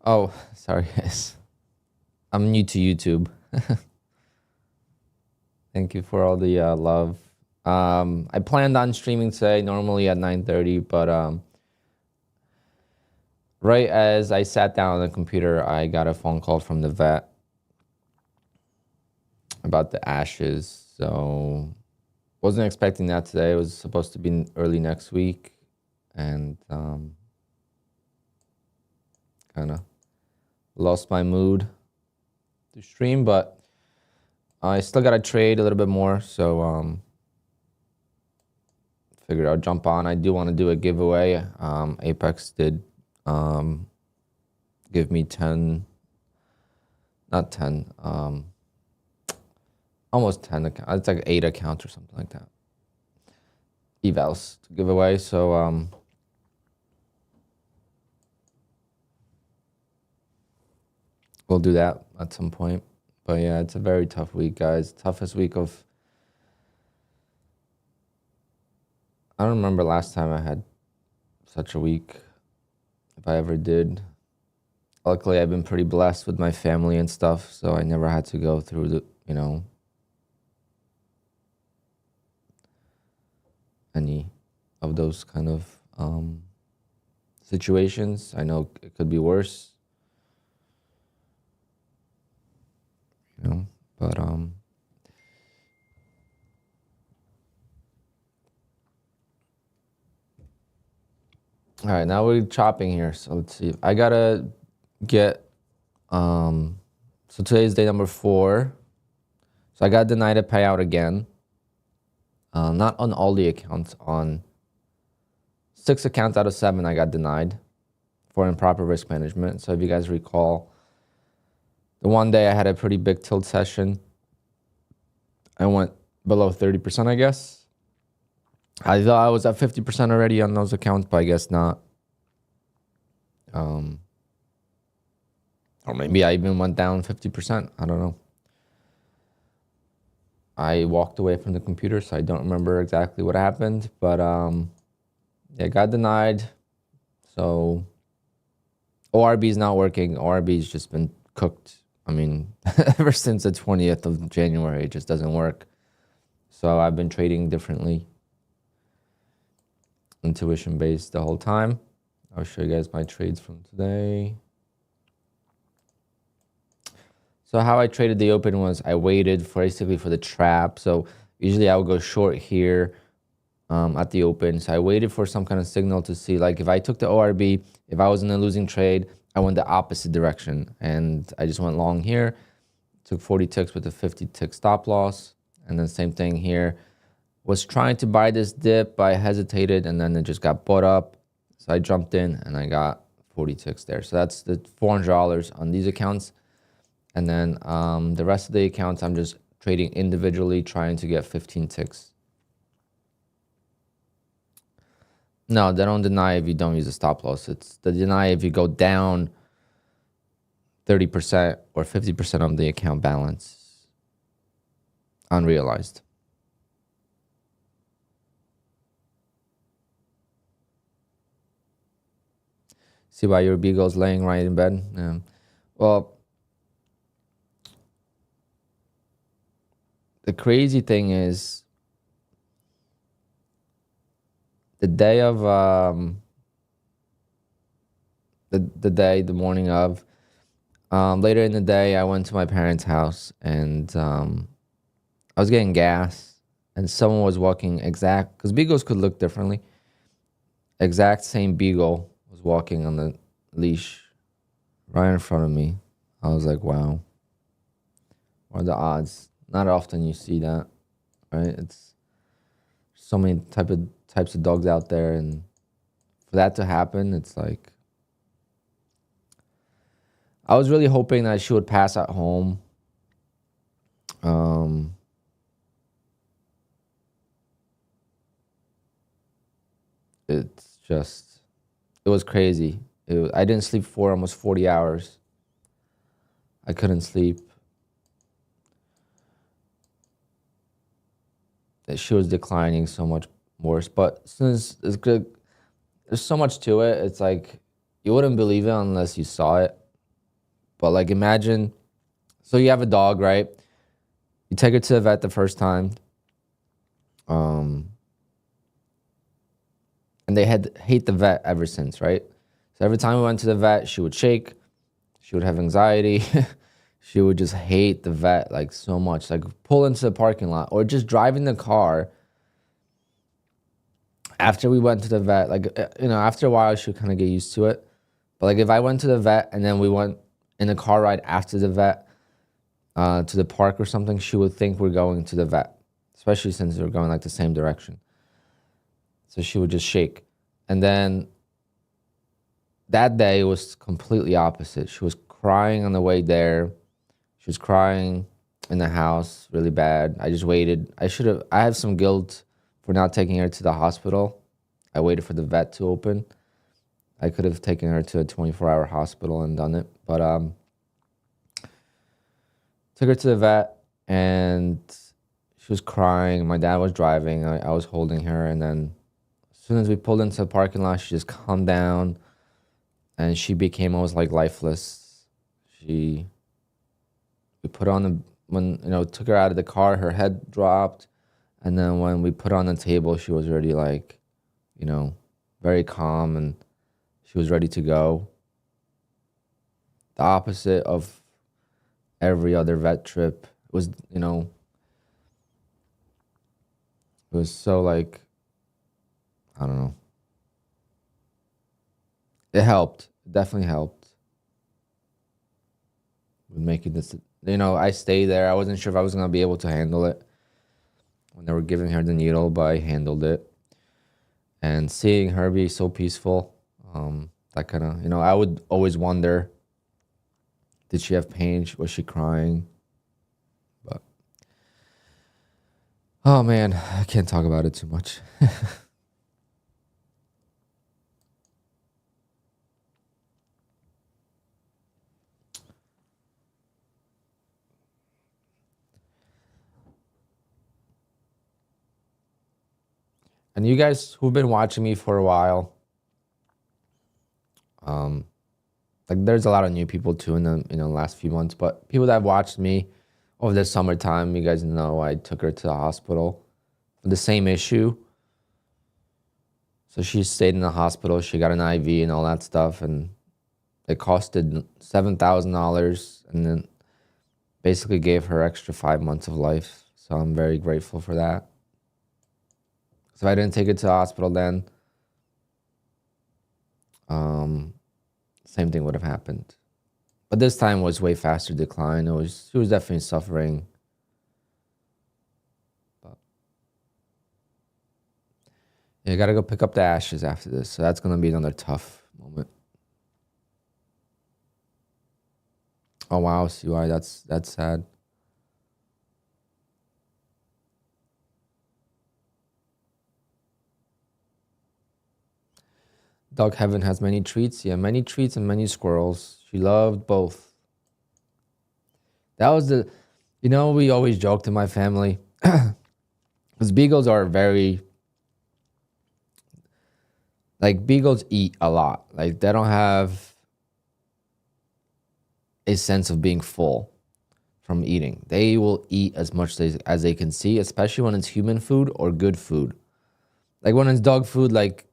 Oh, sorry guys. I'm new to YouTube. Thank you for all the love. I planned on streaming today, normally at 9:30, but right as I sat down on the computer, I got a phone call from the vet about the ashes. So wasn't expecting that today. It was supposed to be early next week, and kind of lost my mood to stream, but I still got to trade a little bit more, so figured I'll jump on. I do want to do a giveaway. Apex did give me 10, not 10, almost 10 accounts. It's like 8 accounts or something like that. Evals to give away, so we'll do that at some point. But yeah, it's a very tough week, guys. Toughest week of... I don't remember last time I had such a week, if I ever did. Luckily, I've been pretty blessed with my family and stuff, so I never had to go through the, any of those kind of situations. I know it could be worse, but all right, now we're chopping here. So let's see. I gotta get so today's day number 4. So I got denied a payout again. Not on all the accounts, on 6 accounts out of 7 I got denied for improper risk management. So if you guys recall, the one day I had a pretty big tilt session. I went below 30%, I guess. I thought I was at 50% already on those accounts, but I guess not. Or maybe I even went down 50%. I don't know. I walked away from the computer, so I don't remember exactly what happened. But yeah, got denied. So ORB is not working. ORB has just been cooked. I mean, ever since the 20th of January, it just doesn't work. So I've been trading differently, intuition-based the whole time. I'll show you guys my trades from today. So how I traded the open was I waited for basically for the trap. So usually I would go short here at the open. So I waited for some kind of signal to see, like if I took the ORB, if I was in a losing trade, I went the opposite direction. And I just went long here, took 40 ticks with a 50 tick stop loss. And then same thing here. Was trying to buy this dip, but I hesitated and then it just got bought up. So I jumped in and I got 40 ticks there. So that's the $400 on these accounts. And then the rest of the accounts, I'm just trading individually, trying to get 15 ticks. No, they don't deny if you don't use a stop loss. It's the deny if you go down 30% or 50% of the account balance unrealized. See why your beagle's laying right in bed? Yeah. Well, the crazy thing is the day of the morning of, later in the day, I went to my parents' house and I was getting gas and someone was walking exact, because beagles could look differently. Exact same beagle was walking on the leash right in front of me. I was like, wow, what are the odds? Not often you see that, right? It's so many types of dogs out there, and for that to happen, it's like, I was really hoping that she would pass at home. It's just, it was crazy. I didn't sleep for almost 40 hours. I couldn't sleep. She was declining so much worse. But since it's good, there's so much to it. It's like, you wouldn't believe it unless you saw it. But like imagine, so you have a dog, right? You take her to the vet the first time, and they had hate the vet ever since, right? So every time we went to the vet, she would shake, she would have anxiety, she would just hate the vet like so much, like pull into the parking lot or just driving the car. After we went to the vet, like after a while, she would kind of get used to it. But like if I went to the vet and then we went in a car ride after the vet to the park or something, she would think we're going to the vet, especially since we're going like the same direction. So she would just shake. And then that day was completely opposite. She was crying on the way there. She was crying in the house really bad. I just waited. I have some guilt for not taking her to the hospital. I waited for the vet to open. I could have taken her to a 24-hour hospital and done it. But took her to the vet and she was crying. My dad was driving. I was holding her. And then as soon as we pulled into the parking lot, she just calmed down and she became almost like lifeless. We put on took her out of the car, her head dropped. And then when we put her on the table, she was already like, very calm and she was ready to go. The opposite of every other vet trip was, it was so like, I don't know. It helped. It definitely helped with making this. I stayed there. I wasn't sure if I was going to be able to handle it when they were giving her the needle, but I handled it. And seeing her be so peaceful, that kind of, I would always wonder, did she have pain? Was she crying? But, oh man, I can't talk about it too much. And you guys who've been watching me for a while, like there's a lot of new people too in the last few months, but people that have watched me over the summertime, you guys know I took her to the hospital for the same issue. So she stayed in the hospital. She got an IV and all that stuff, and it costed $7,000, and then basically gave her extra 5 months of life. So I'm very grateful for that. So if I didn't take it to the hospital then, same thing would have happened. But this time was way faster decline. She was definitely suffering. But yeah, I gotta go pick up the ashes after this. So that's gonna be another tough moment. Oh wow, CY, that's sad. Dog Heaven has many treats. Yeah, many treats and many squirrels. She loved both. That was we always joked in my family. Because beagles are beagles eat a lot. Like they don't have a sense of being full from eating. They will eat as much as they can see, especially when it's human food or good food. Like when it's dog food, like,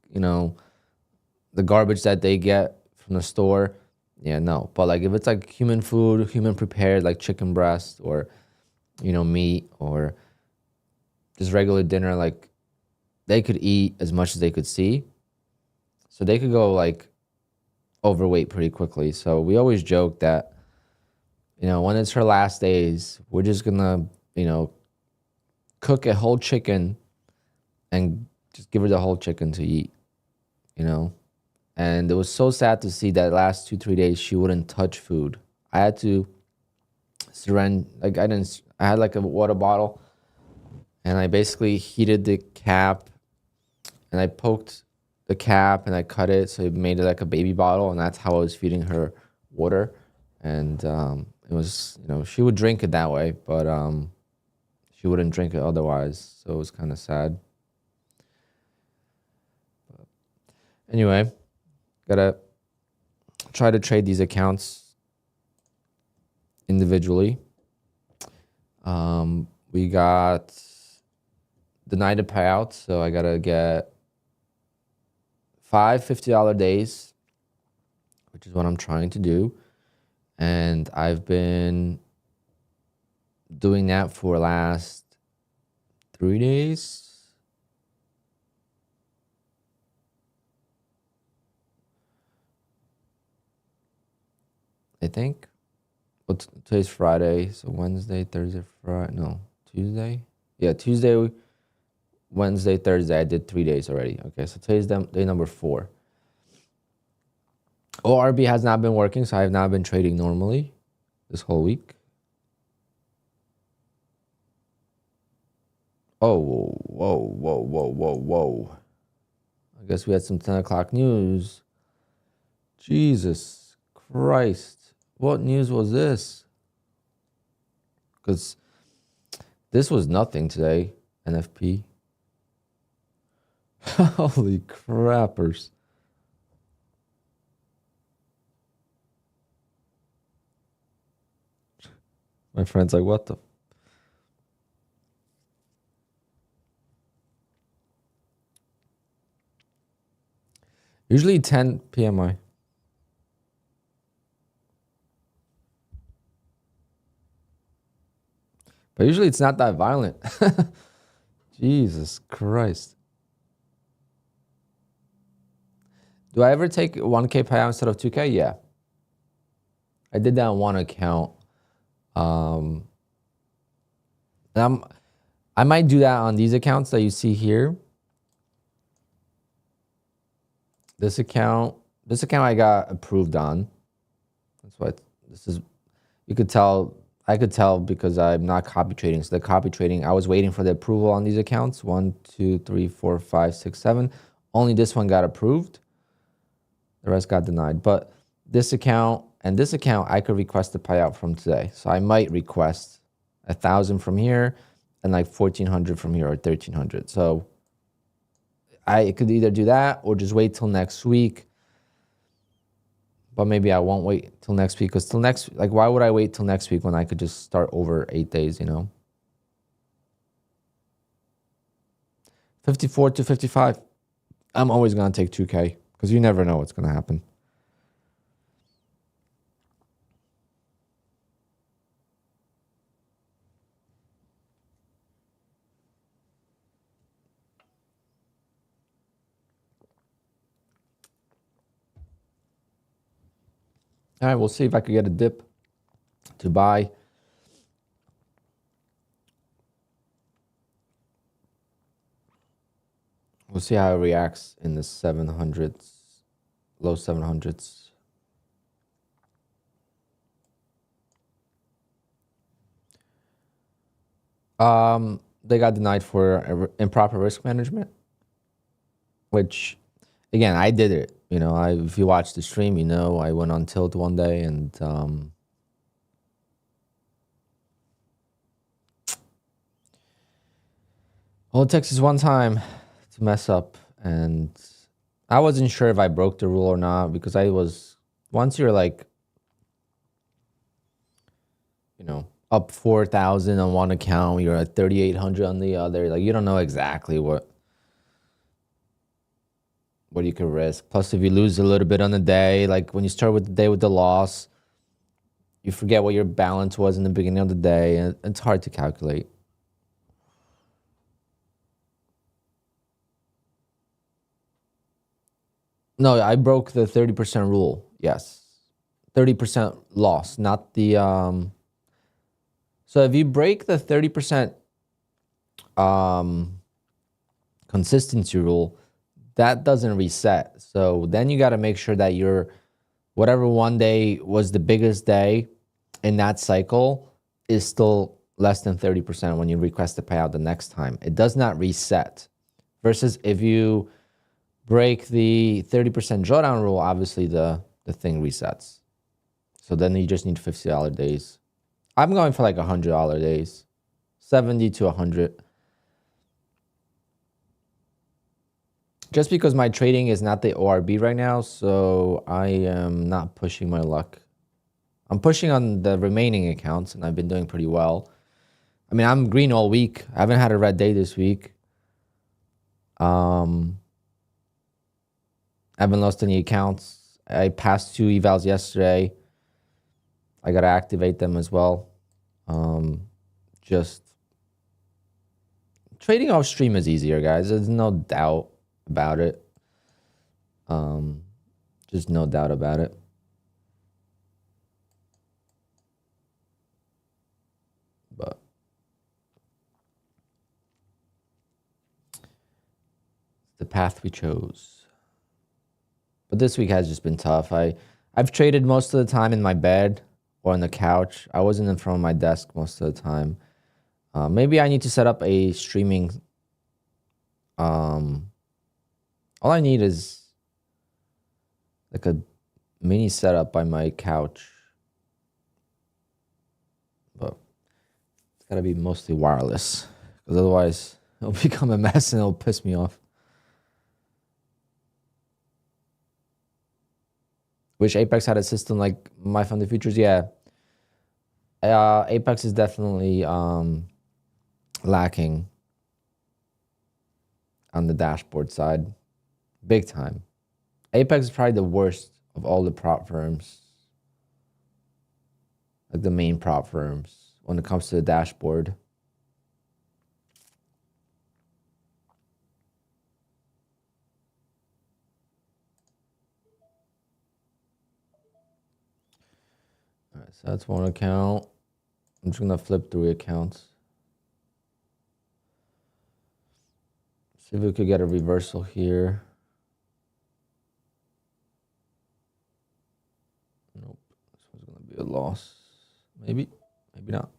the garbage that they get from the store, yeah, no. But like if it's like human food, human prepared, like chicken breast or, meat or just regular dinner, like they could eat as much as they could see. So they could go like overweight pretty quickly. So we always joke that, when it's her last days, we're just gonna, cook a whole chicken and just give her the whole chicken to eat, And it was so sad to see that last 2-3 days she wouldn't touch food. I had to surrender. Like I had like a water bottle, and I basically heated the cap, and I poked the cap and I cut it so it made it like a baby bottle, and that's how I was feeding her water. And it was, she would drink it that way, but she wouldn't drink it otherwise. So it was kind of sad. But anyway, gotta try to trade these accounts individually. We got denied the payout, so I gotta get 5 $50 days, which is what I'm trying to do. And I've been doing that for last 3 days. I think. Well, today's Friday, so Wednesday, Thursday, Friday. No, Tuesday. Yeah, Tuesday, Wednesday, Thursday. I did 3 days already. Okay, so today's day number 4. ORB has not been working, so I have not been trading normally this whole week. Oh, whoa. I guess we had some 10 o'clock news. Jesus Christ. What news was this? Because this was nothing today, NFP. Holy crappers. My friend's like, what the? Usually 10 PMI. But usually it's not that violent. Jesus Christ. Do I ever take 1K payout instead of 2K? Yeah. I did that on one account. And I might do that on these accounts that you see here. This account I got approved on. That's why this is, you could tell, I could tell because I'm not copy trading. So the copy trading, I was waiting for the approval on these accounts. 1, 2, 3, 4, 5, 6, 7. Only this one got approved. The rest got denied. But this account and this account, I could request the payout from today. So I might request 1,000 from here and like 1,400 from here or 1,300. So I could either do that or just wait till next week. But maybe I won't wait till next week because till next, like, why would I wait till next week when I could just start over 8 days, you know? 54 to 55. I'm always going to take 2K because you never know what's going to happen. All right, we'll see if I could get a dip to buy. We'll see how it reacts in the 700s, low 700s. They got denied for improper risk management, which, again, I did it. You know, if you watch the stream, you know, I went on tilt one day and all it takes is one time to mess up. And I wasn't sure if I broke the rule or not because once you're like, you know, up 4,000 on one account, you're at 3,800 on the other. Like, you don't know exactly what you could risk. Plus, if you lose a little bit on the day, like when you start with the day with the loss, you forget what your balance was in the beginning of the day, and it's hard to calculate. No, I broke the 30% rule. Yes. 30% loss, not the so if you break the 30% consistency rule, that doesn't reset. So then you got to make sure that whatever one day was the biggest day in that cycle is still less than 30% when you request the payout the next time. It does not reset. Versus if you break the 30% drawdown rule, obviously the thing resets. So then you just need $50 days. I'm going for like $100 days, 70 to 100. Just because my trading is not the ORB right now, so I am not pushing my luck I'm pushing on the remaining accounts, and I've been doing pretty well. I mean, I'm green all week. I haven't had a red day this week. I haven't lost any accounts. I passed 2 evals yesterday. I got to activate them as well. Just trading off stream is easier, guys. There's no doubt about it. Just no doubt about it. But the path we chose. But this week has just been tough. I've traded most of the time in my bed or on the couch. I wasn't in front of my desk most of the time. Maybe I need to set up a streaming. All I need is like a mini setup by my couch. But it's gotta be mostly wireless, because otherwise it'll become a mess and it'll piss me off. Wish Apex had a system like My Fund the Futures. Yeah. Apex is definitely lacking on the dashboard side. Big time. Apex is probably the worst of all the prop firms. Like the main prop firms when it comes to the dashboard. All right, so that's one account. I'm just gonna flip 3 accounts. See if we could get a reversal here. Nope. This one's gonna be a loss. Maybe, maybe not.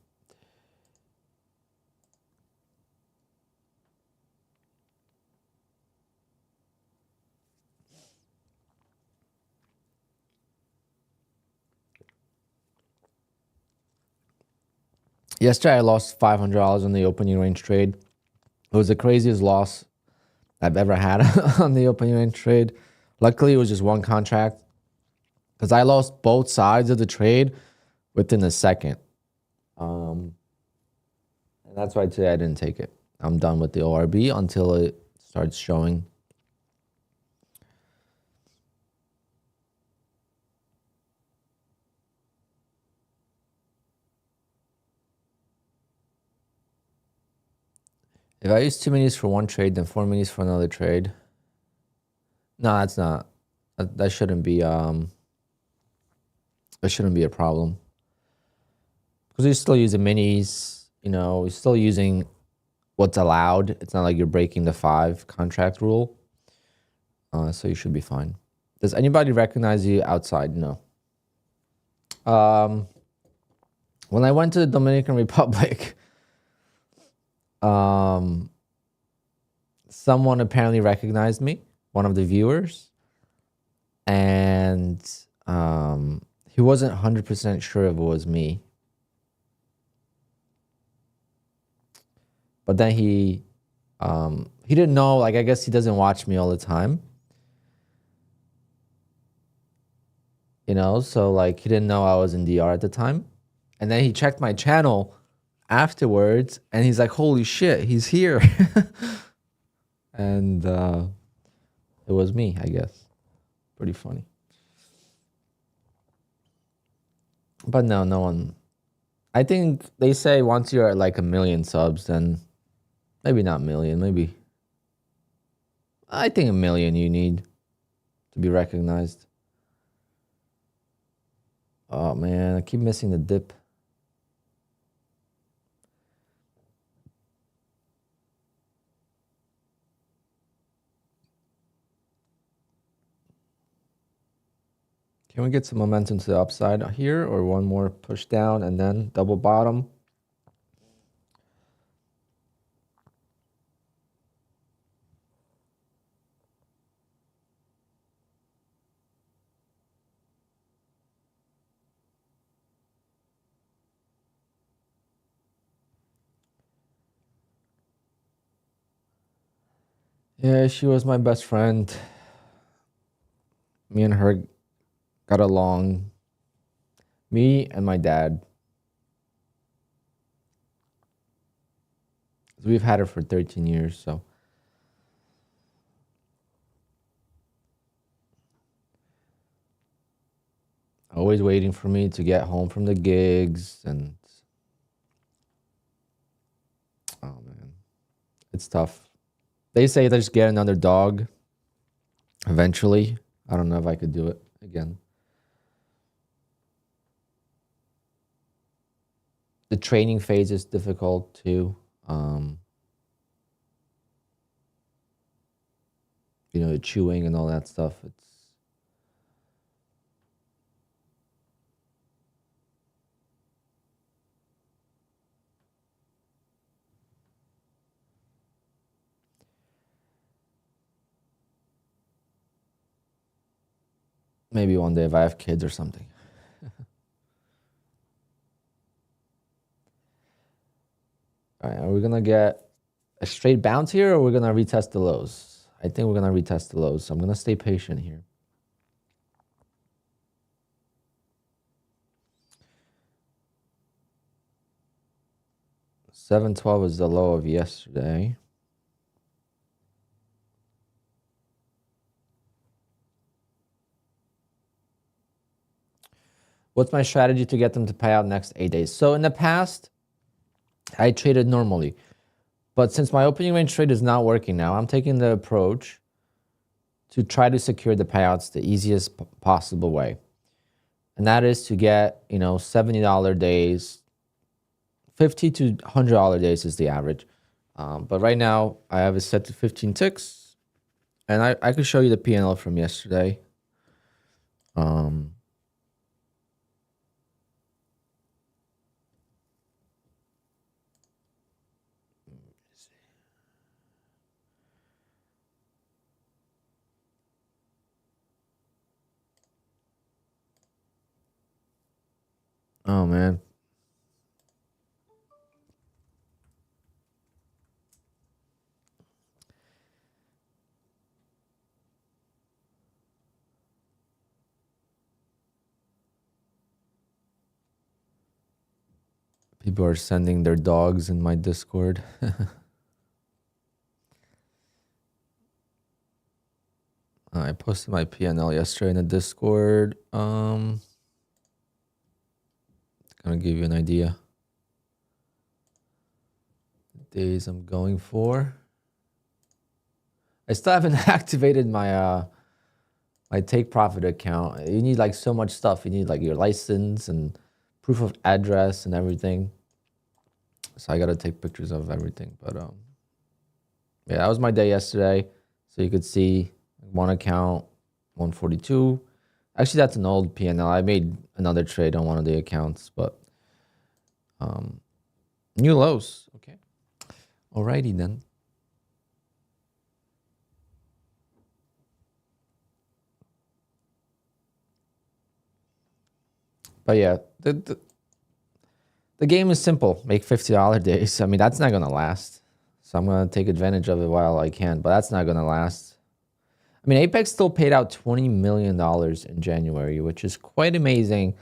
Yesterday, I lost $500 on the opening range trade. It was the craziest loss I've ever had on the opening range trade. Luckily, it was just one contract, because I lost both sides of the trade within a second. And that's why today I didn't take it. I'm done with the ORB until it starts showing. If I use 2 minis for one trade, then 4 minis for another trade. No, that's not. That shouldn't be a problem. Because you're still using minis, you know, you're still using what's allowed. It's not like you're breaking the 5 contract rule. So you should be fine. Does anybody recognize you outside? No. When I went to the Dominican Republic, someone apparently recognized me, one of the viewers, and he wasn't 100% sure if it was me. But then he didn't know, like, I guess he doesn't watch me all the time. You know, so like he didn't know I was in DR at the time. And then he checked my channel afterwards and he's like, holy shit, he's here. And it was me, I guess. Pretty funny. But no one. I think they say once you're at like 1 million subs, then maybe not million, maybe. I think 1 million you need to be recognized. Oh man, I keep missing the dip. Can we get some momentum to the upside here, or one more push down and then double bottom? Yeah, she was my best friend. Me and her got along Me and my dad. We've had her for 13 years, so. Always waiting for me to get home from the gigs, and oh man, it's tough. They say they just get another dog eventually. I don't know if I could do it again. The training phase is difficult too. You know, the chewing and all that stuff. It's maybe one day if I have kids or something. All right, are we gonna get a straight bounce here, or we're gonna retest the lows? I think we're gonna retest the lows, so I'm gonna stay patient here. 712 is the low of yesterday. What's my strategy to get them to pay out next 8 days? So in the past, I traded normally. But since my opening range trade is not working now, I'm taking the approach to try to secure the payouts the easiest possible way. And that is to get, you know, $70 days, $50 to $100 days is the average. But right now, I have it set to 15 ticks. And I could show you the P&L from yesterday. Oh, man. People are sending their dogs in my Discord. I posted my P&L yesterday in the Discord. Gonna give you an idea. The days I'm going for. I still haven't activated my my take profit account. You need like so much stuff. You need like your license and proof of address and everything. So I gotta take pictures of everything. But yeah, that was my day yesterday. So you could see one account, 142. Actually, that's an old P&L. I made another trade on one of the accounts, but new lows. Okay. Alrighty then. But yeah, the game is simple. Make $50 days. I mean, that's not gonna last. So I'm gonna take advantage of it while I can, but that's not gonna last. I mean, Apex still paid out $20 million in January, which is quite amazing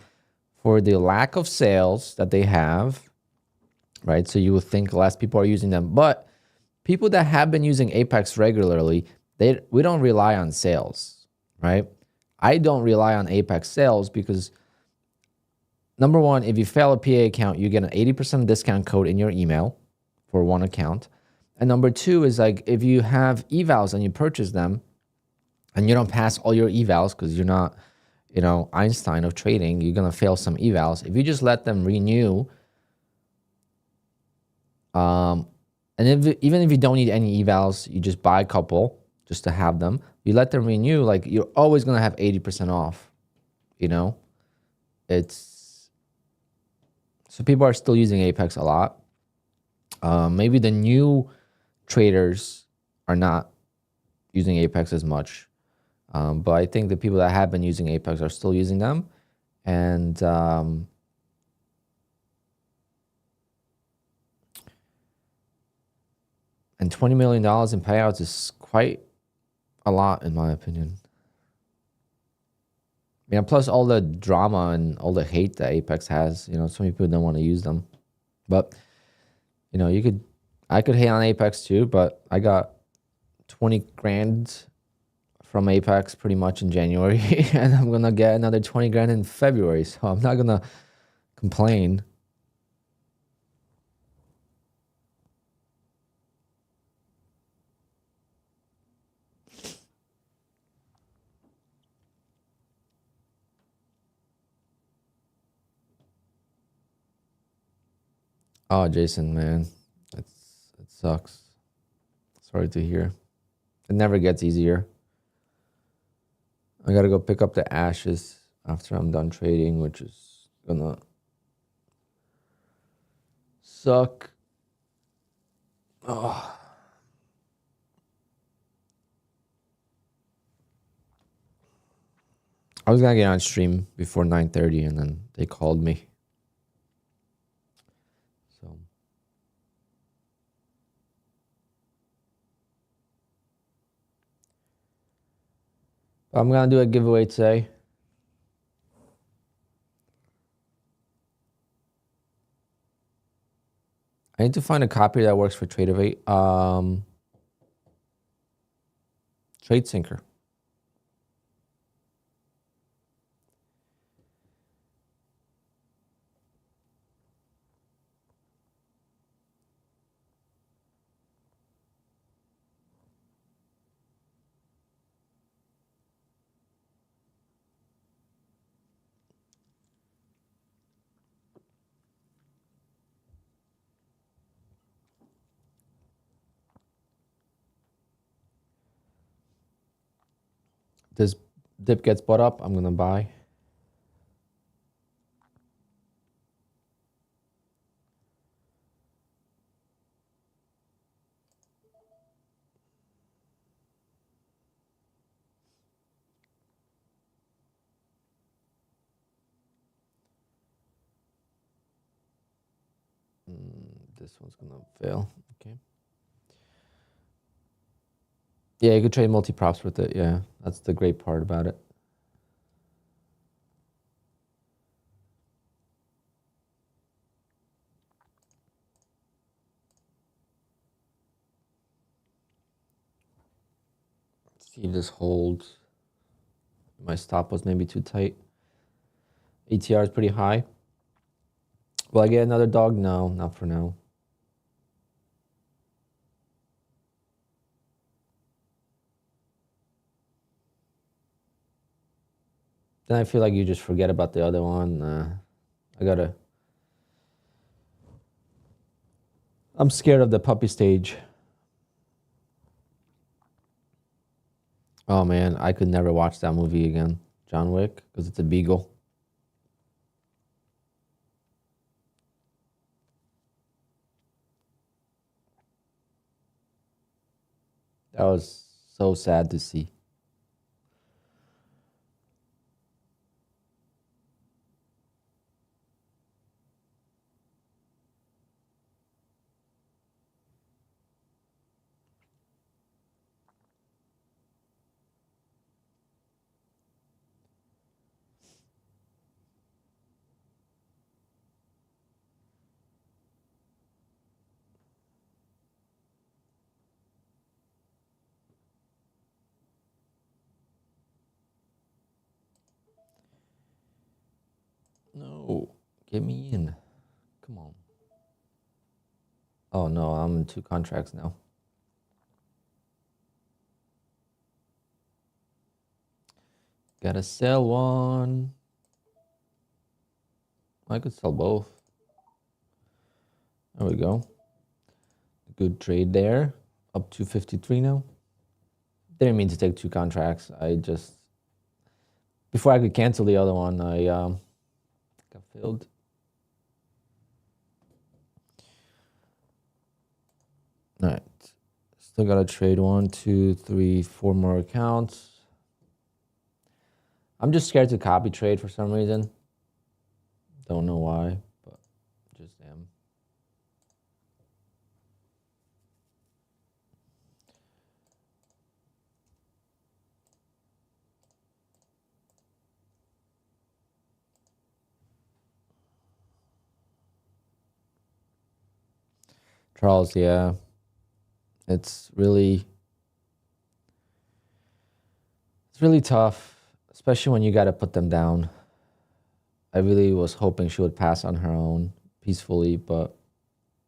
for the lack of sales that they have, right? So you would think less people are using them, but people that have been using Apex regularly, we don't rely on sales, right? I don't rely on Apex sales because number one, if you fail a PA account, you get an 80% discount code in your email for one account. And number two is like if you have evals and you purchase them and you don't pass all your evals because you're not, you know, Einstein of trading, you're going to fail some evals. If you just let them renew, and even if you don't need any evals, you just buy a couple just to have them. You let them renew, like you're always going to have 80% off, you know? So people are still using Apex a lot. Maybe the new traders are not using Apex as much. But I think the people that have been using Apex are still using them. And $20 million in payouts is quite a lot, in my opinion. Yeah, plus all the drama and all the hate that Apex has. You know, so many people don't want to use them. But you know, I could hate on Apex too, but I got 20 grand from Apex pretty much in January, and I'm gonna get another 20 grand in February. So I'm not gonna complain. Oh, Jason, man, it sucks. Sorry to hear. It never gets easier. I gotta go pick up the ashes after I'm done trading, which is gonna suck. Oh. I was gonna get on stream before 9:30, and then they called me. So I'm gonna do a giveaway today. I need to find a copy that works for Tradeovate. TradeSyncer. This dip gets bought up, I'm gonna buy. This one's gonna fail. Okay. Yeah, you could trade multi-props with it. Yeah, that's the great part about it. Let's see if this holds. My stop was maybe too tight. ATR is pretty high. Will I get another dog? No, not for now. Then I feel like you just forget about the other one. I'm scared of the puppy stage. Oh man, I could never watch that movie again, John Wick, because it's a beagle. That was so sad to see. No, get me in. Come on. Oh no, I'm in 2 contracts now. Gotta sell one. I could sell both. There we go. Good trade there. Up to 53 now. Didn't mean to take 2 contracts. I just, before I could cancel the other one, I got filled. All right. Still got to trade 1, 2, 3, 4 more accounts. I'm just scared to copy trade for some reason. Don't know why, but just am. Charles, yeah. It's really tough, especially when you got to put them down. I really was hoping she would pass on her own peacefully, but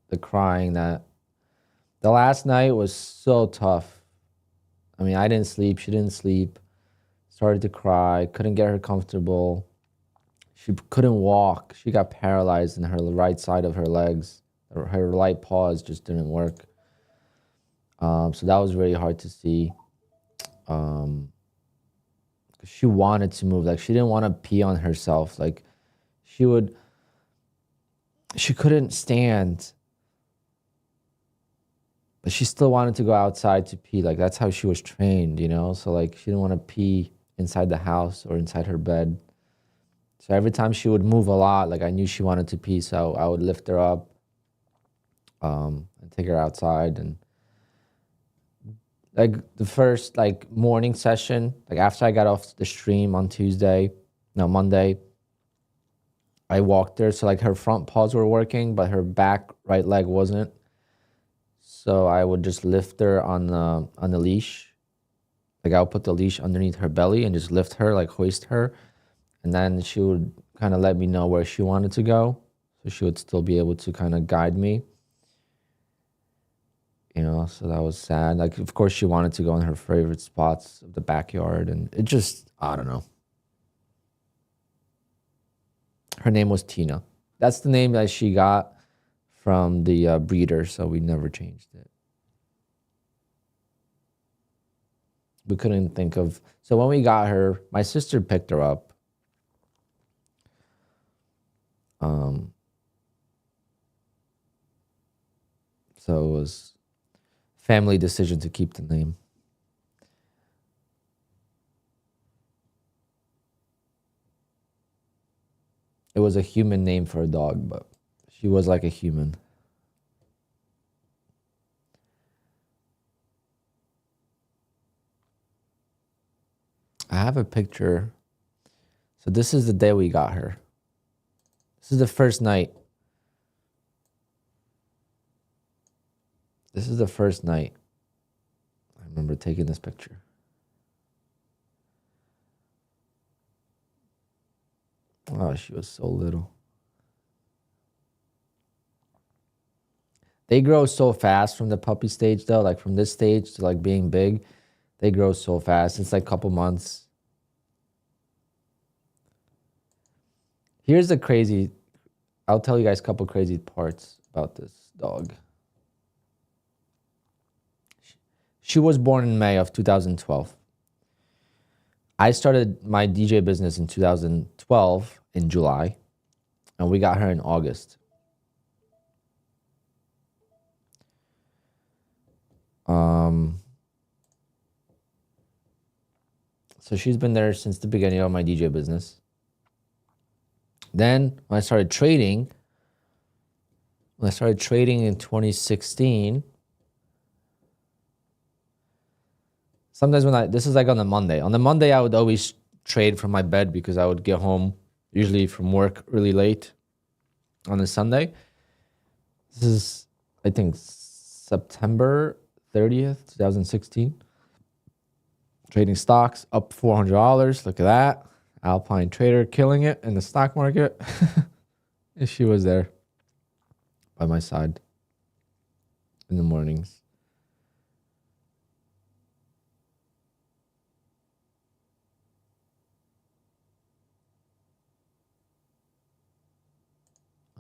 the crying that the last night was so tough. I mean, I didn't sleep, she didn't sleep. Started to cry, couldn't get her comfortable. She couldn't walk. She got paralyzed in her right side of her legs. Her right paws just didn't work. So that was really hard to see. She wanted to move. Like, she didn't want to pee on herself. Like, she couldn't stand, but she still wanted to go outside to pee. Like, that's how she was trained, you know? So, like, she didn't want to pee inside the house or inside her bed. So every time she would move a lot, like, I knew she wanted to pee, so I would lift her up and take her outside. And like the first like morning session, like after I got off the stream on Monday, I walked her. So like her front paws were working, but her back right leg wasn't. So I would just lift her on the leash. Like, I would put the leash underneath her belly and just lift her, like hoist her. And then she would kind of let me know where she wanted to go. So she would still be able to kind of guide me. You know, so that was sad. Like, of course, she wanted to go in her favorite spots of the backyard. And it just, I don't know. Her name was Tina. That's the name that she got from the breeder. So we never changed it. We couldn't think of. So when we got her, my sister picked her up. So it was family decision to keep the name. It was a human name for a dog, but she was like a human. I have a picture. So this is the day we got her. This is the first night. This is the first night. I remember taking this picture. Oh, she was so little. They grow so fast from the puppy stage, though. Like, from this stage to like being big, they grow so fast. It's like a couple months. Here's the crazy. I'll tell you guys a couple crazy parts about this dog. She was born in May of 2012. I started my DJ business in 2012 in July, and we got her in August. So she's been there since the beginning of my DJ business. Then when I started trading in 2016, sometimes this is like on a Monday. On the Monday, I would always trade from my bed because I would get home usually from work really late on a Sunday. This is, I think, September 30th, 2016. Trading stocks up $400. Look at that. Alpine trader killing it in the stock market. And she was there by my side in the mornings.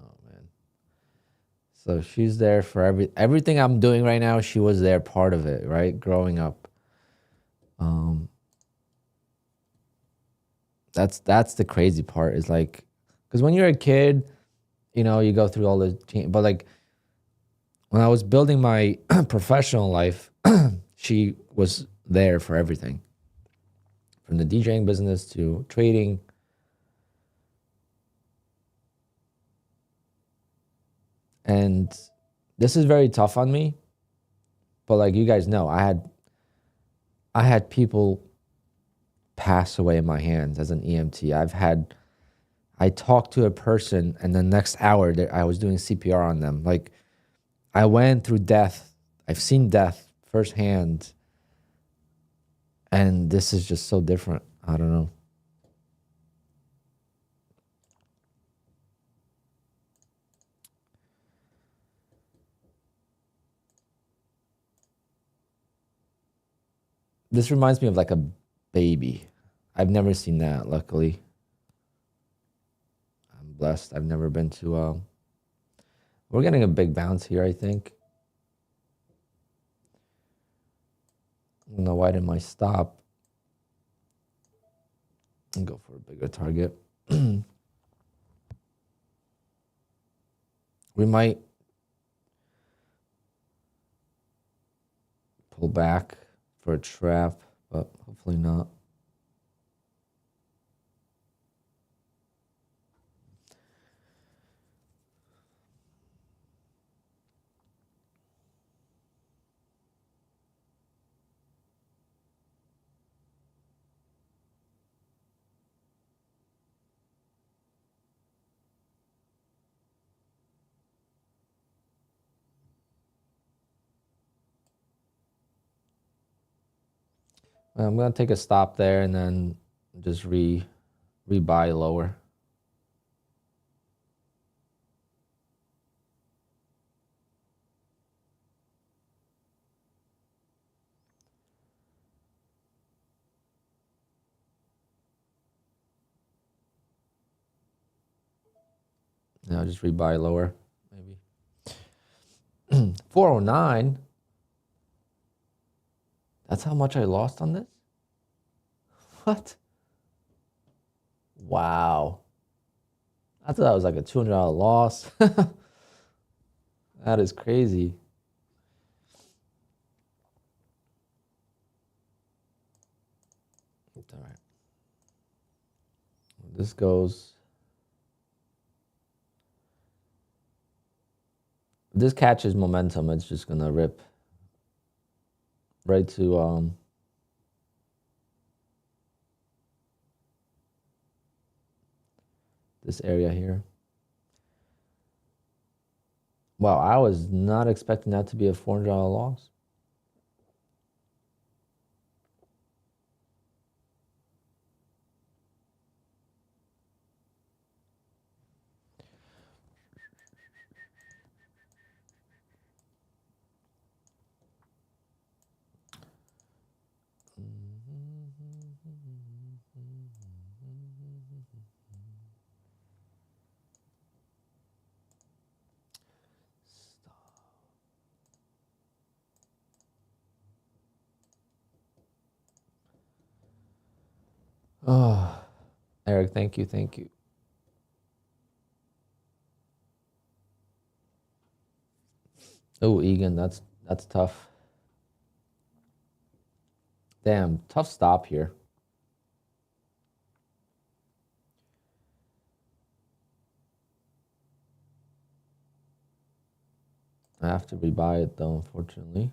Oh, man. So she's there for everything I'm doing right now. She was there, part of it, right? Growing up. That's the crazy part, is like, because when you're a kid, you know, you go through all the but like when I was building my professional life, she was there for everything, from the DJing business to trading. And this is very tough on me, but like, you guys know, I had people pass away in my hands as an EMT. I talked to a person, and the next hour I was doing CPR on them. Like, I went through death. I've seen death firsthand. And this is just so different. I don't know. This reminds me of like a baby. I've never seen that, luckily. I'm blessed. I've never been to... we're getting a big bounce here, I think. I don't know, why didn't I stop? And go for a bigger target. We might pull back for a trap, but hopefully not. I'm gonna take a stop there and then just rebuy lower. Yeah, I'll just rebuy lower, maybe. 409. That's how much I lost on this? What? Wow. I thought that was like a $200 loss. That is crazy. All right. This goes. If this catches momentum, it's just gonna rip right to this area here. Wow, I was not expecting that to be a $400 loss. Oh, Eric, thank you, thank you. Oh, Egan, that's tough. Damn, tough stop here. I have to rebuy it though, unfortunately.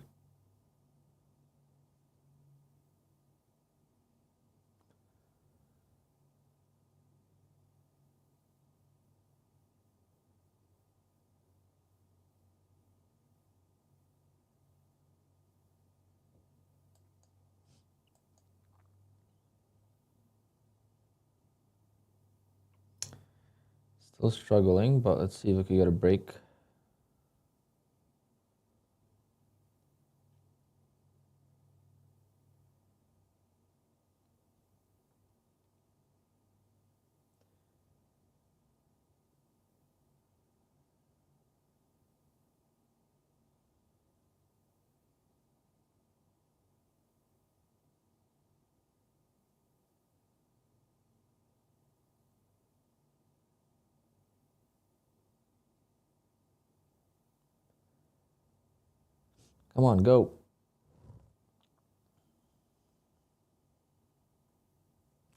Still struggling, but let's see if we can get a break. Come on, go.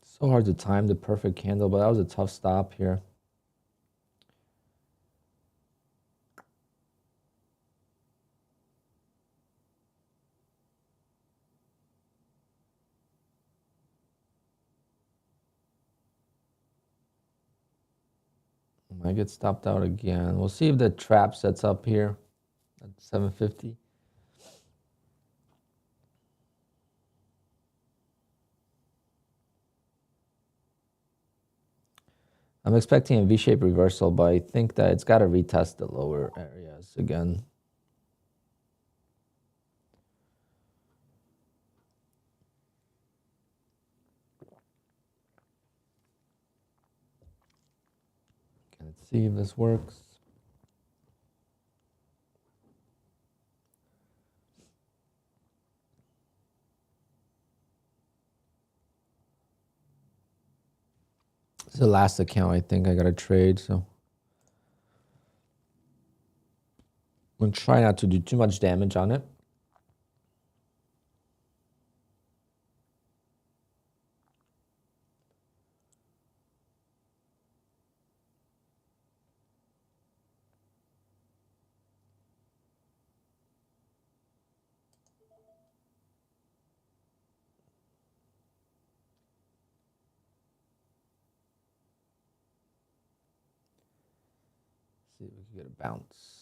So hard to time the perfect candle, but that was a tough stop here. Might get stopped out again. We'll see if the trap sets up here. 750. I'm expecting a V-shaped reversal, but I think that it's got to retest the lower areas again. Okay, let's see if this works. This is the last account I think I got to trade, so I'm going to try not to do too much damage on it. See if we can get a bounce.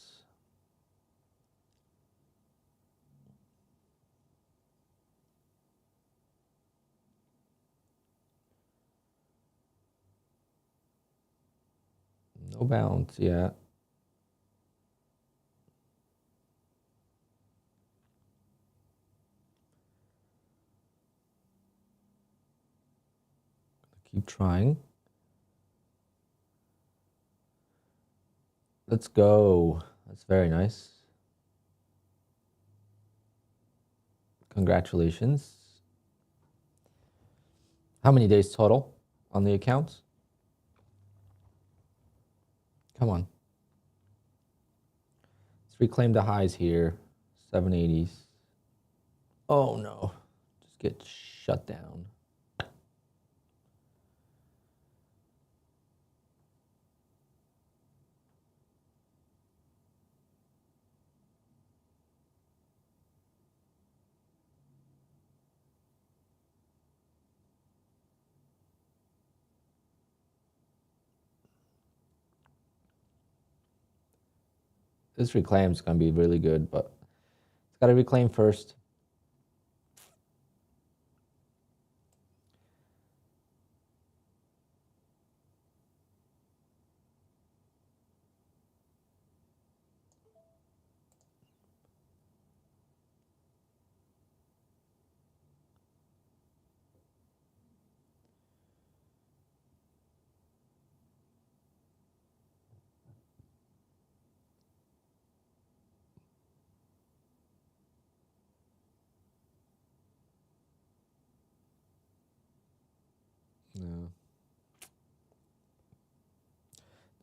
No bounce yet. Keep trying. Let's go. That's very nice. Congratulations. How many days total on the accounts? Come on. Let's reclaim the highs here. 780s. Oh no. Just get shut down. This reclaim is going to be really good, but it's got to reclaim first. Yeah.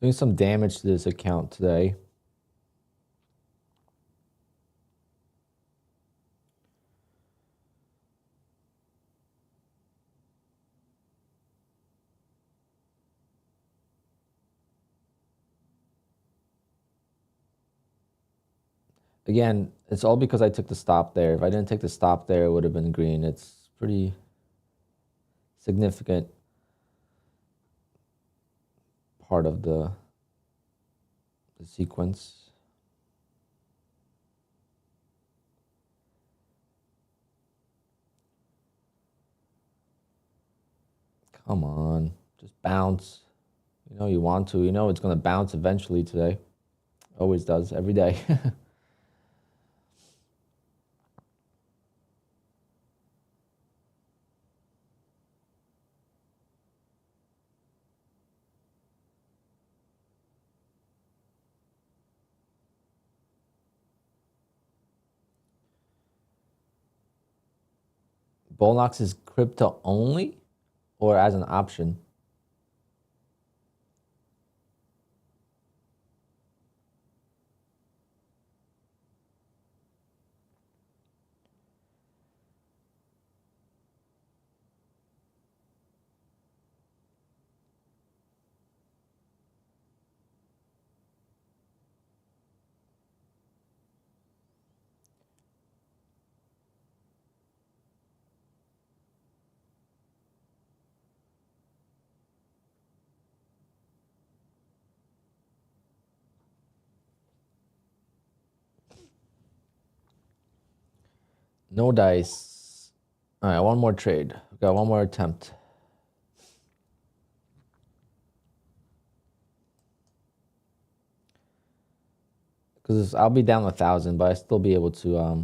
Doing some damage to this account today. Again, it's all because I took the stop there. If I didn't take the stop there, it would have been green. It's pretty significant part of the sequence. Come on, just bounce. You know you want to. You know it's going to bounce eventually today. Always does, every day. Bolnox is crypto only or as an option? No dice. All right, one more trade. We got one more attempt. Because I'll be down 1,000, but I still be able to oh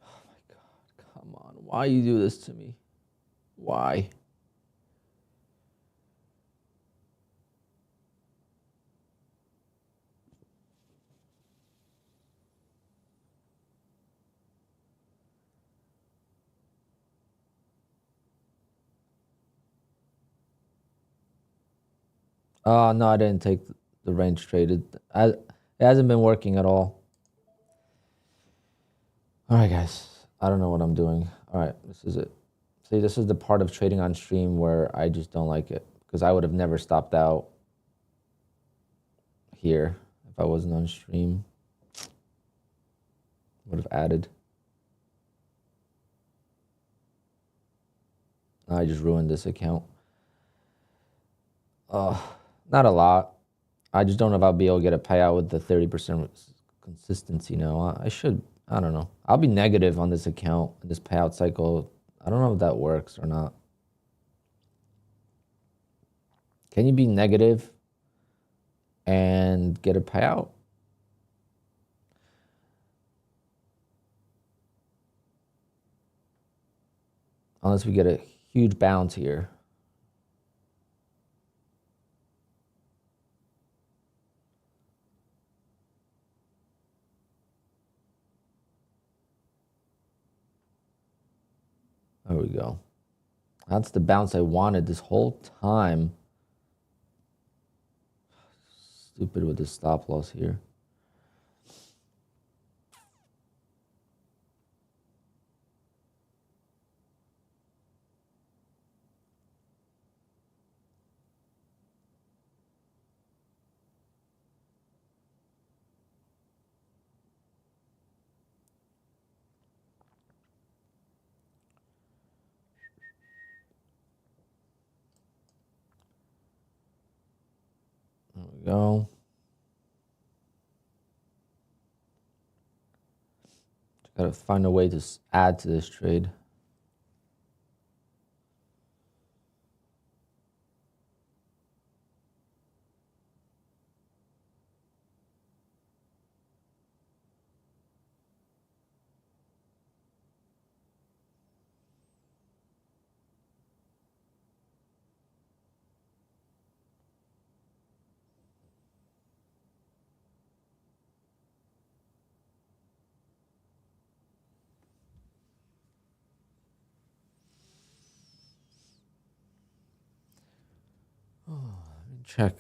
my God, come on. Why you do this to me? Why? Oh no, I didn't take the range trade. It hasn't been working at all. All right, guys. I don't know what I'm doing. All right, this is it. See, this is the part of trading on stream where I just don't like it because I would have never stopped out here if I wasn't on stream. Would have added. I just ruined this account. Not a lot. I just don't know if I'll be able to get a payout with the 30% consistency now. I should. I don't know. I'll be negative on this account, this payout cycle. I don't know if that works or not. Can you be negative and get a payout? Unless we get a huge bounce here. There we go. That's the bounce I wanted this whole time. Stupid with the stop loss here. There we go. Gotta find a way to add to this trade. Oh, let me check.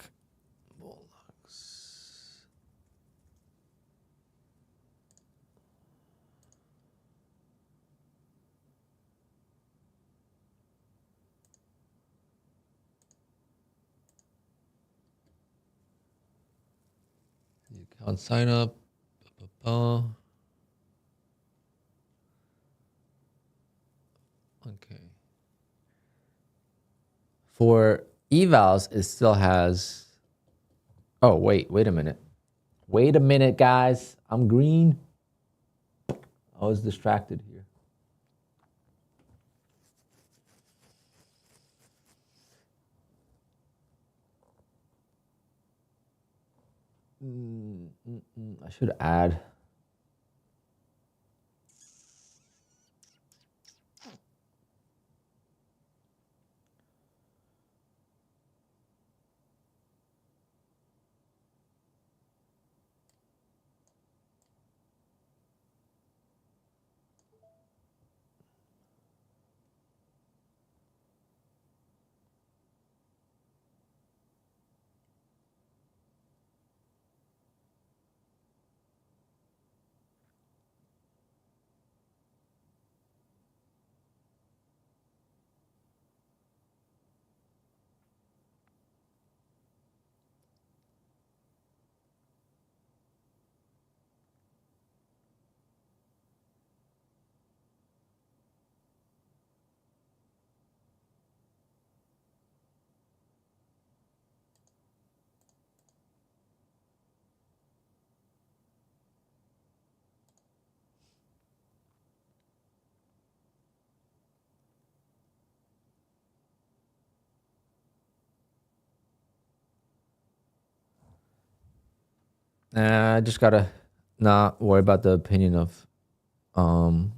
The account sign up. Okay. For evals, it still has. Oh, wait a minute. Wait a minute, guys. I'm green. I was distracted here. I should add. I just gotta not worry about the opinion of oh,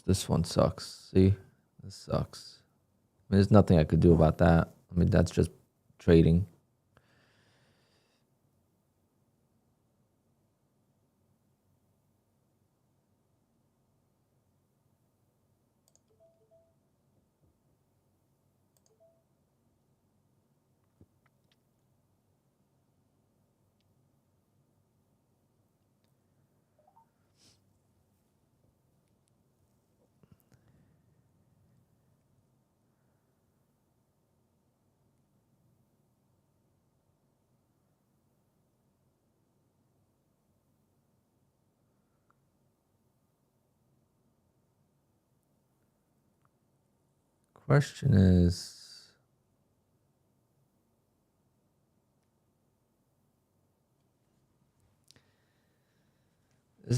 this one sucks. See, this sucks. I mean, there's nothing I could do about that. I mean, that's just trading. Question is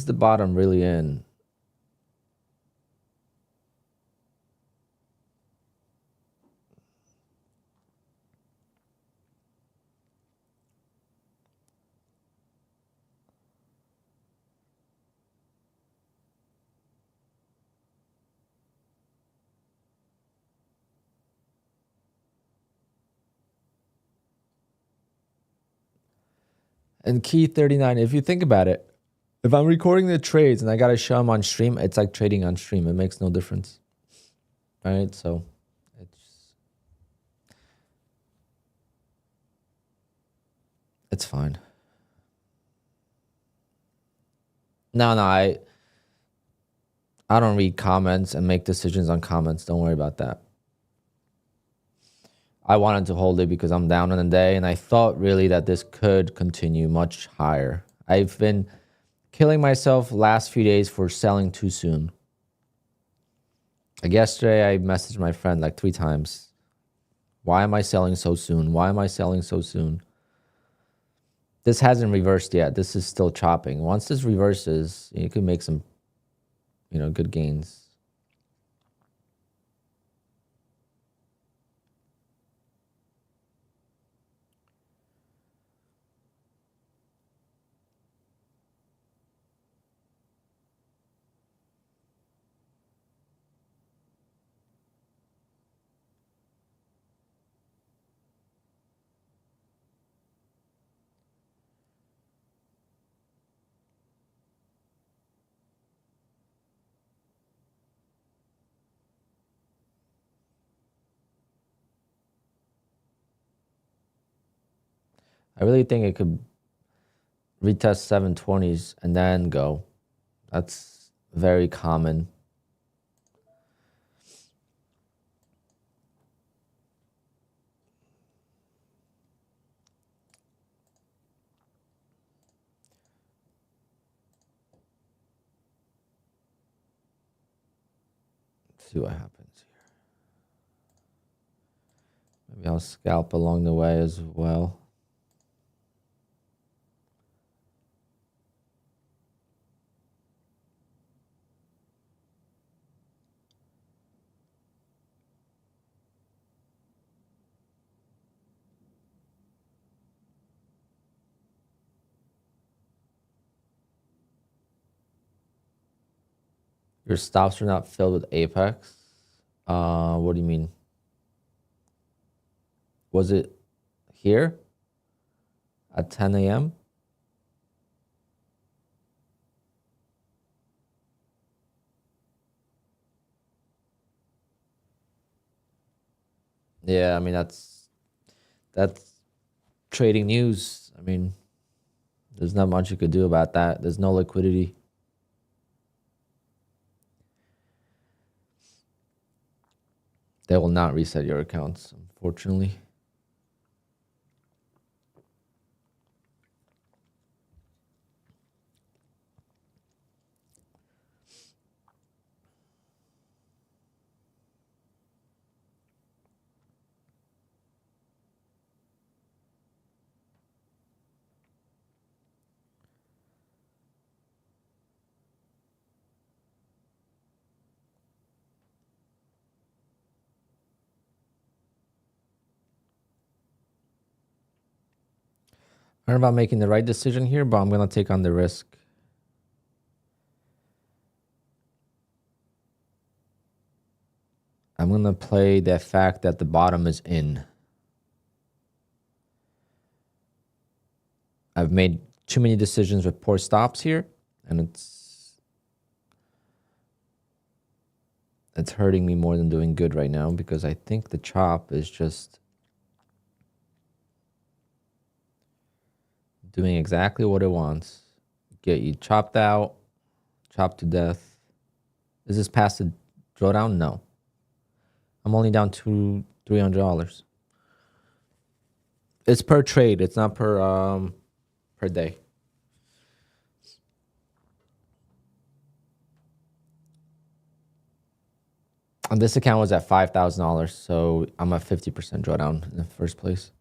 the bottom really in? And key 39, if you think about it, if I'm recording the trades and I gotta show them on stream, it's like trading on stream. It makes no difference. Right? So it's fine. No, I don't read comments and make decisions on comments. Don't worry about that. I wanted to hold it because I'm down in the day, and I thought really that this could continue much higher. I've been killing myself last few days for selling too soon. Like yesterday, I messaged my friend like 3 times. Why am I selling so soon? Why am I selling so soon? This hasn't reversed yet. This is still chopping. Once this reverses, you can make some, good gains. I really think it could retest 720s and then go. That's very common. Let's see what happens here. Maybe I'll scalp along the way as well. Your stops are not filled with Apex. What do you mean? Was it here at 10 a.m.? Yeah, I mean that's trading news. I mean, there's not much you could do about that. There's no liquidity. They will not reset your accounts, unfortunately. I don't know about making the right decision here, but I'm going to take on the risk. I'm going to play the fact that the bottom is in. I've made too many decisions with poor stops here, and it's hurting me more than doing good right now because I think the chop is just doing exactly what it wants. Get you chopped out, chopped to death. Is this past the drawdown? No. I'm only down $300. It's per trade. It's not per day. And this account was at $5,000, so I'm at 50% drawdown in the first place.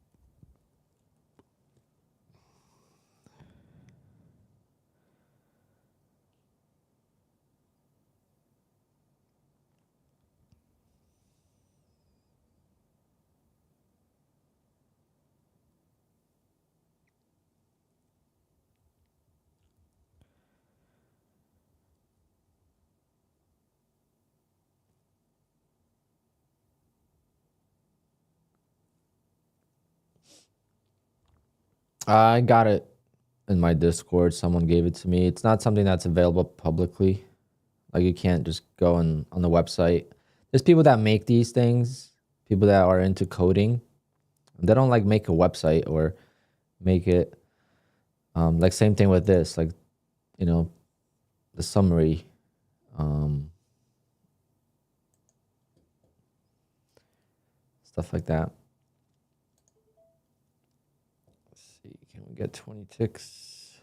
I got it in my Discord. Someone gave it to me. It's not something that's available publicly. Like you can't just go on the website. There's people that make these things, people that are into coding. They don't like make a website or make it like same thing with this, like, you know, the summary. Stuff like that. Let's see, can we get 20 ticks?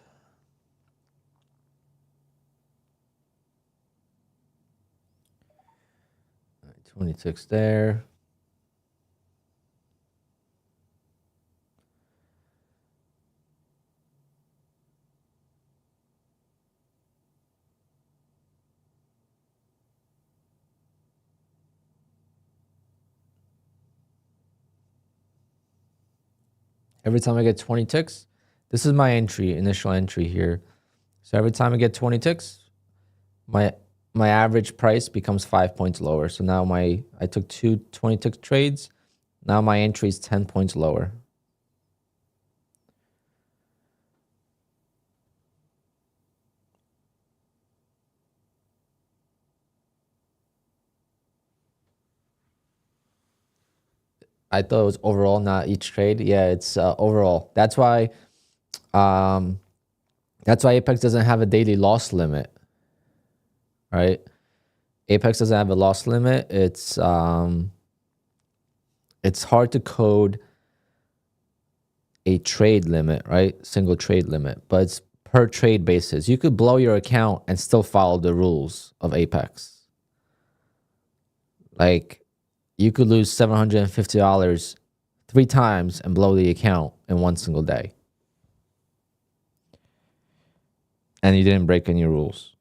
All right, 20 ticks there. Every time I get 20 ticks, this is my initial entry here. So every time I get 20 ticks, my average price becomes 5 points lower. So now I took two 20 tick trades. Now my entry is 10 points lower. I thought it was overall, not each trade. Yeah, it's overall. That's why Apex doesn't have a daily loss limit, right? Apex doesn't have a loss limit. It's hard to code a trade limit, right? Single trade limit, but it's per trade basis. You could blow your account and still follow the rules of Apex. Like, you could lose $750 3 times and blow the account in one single day. And you didn't break any rules.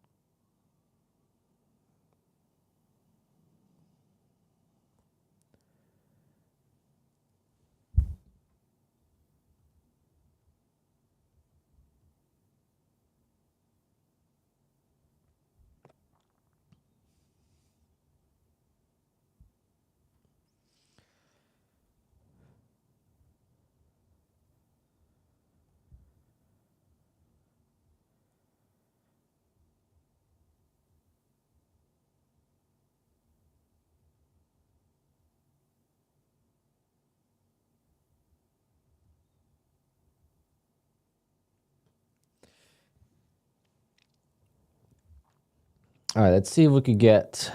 All right, let's see if we could get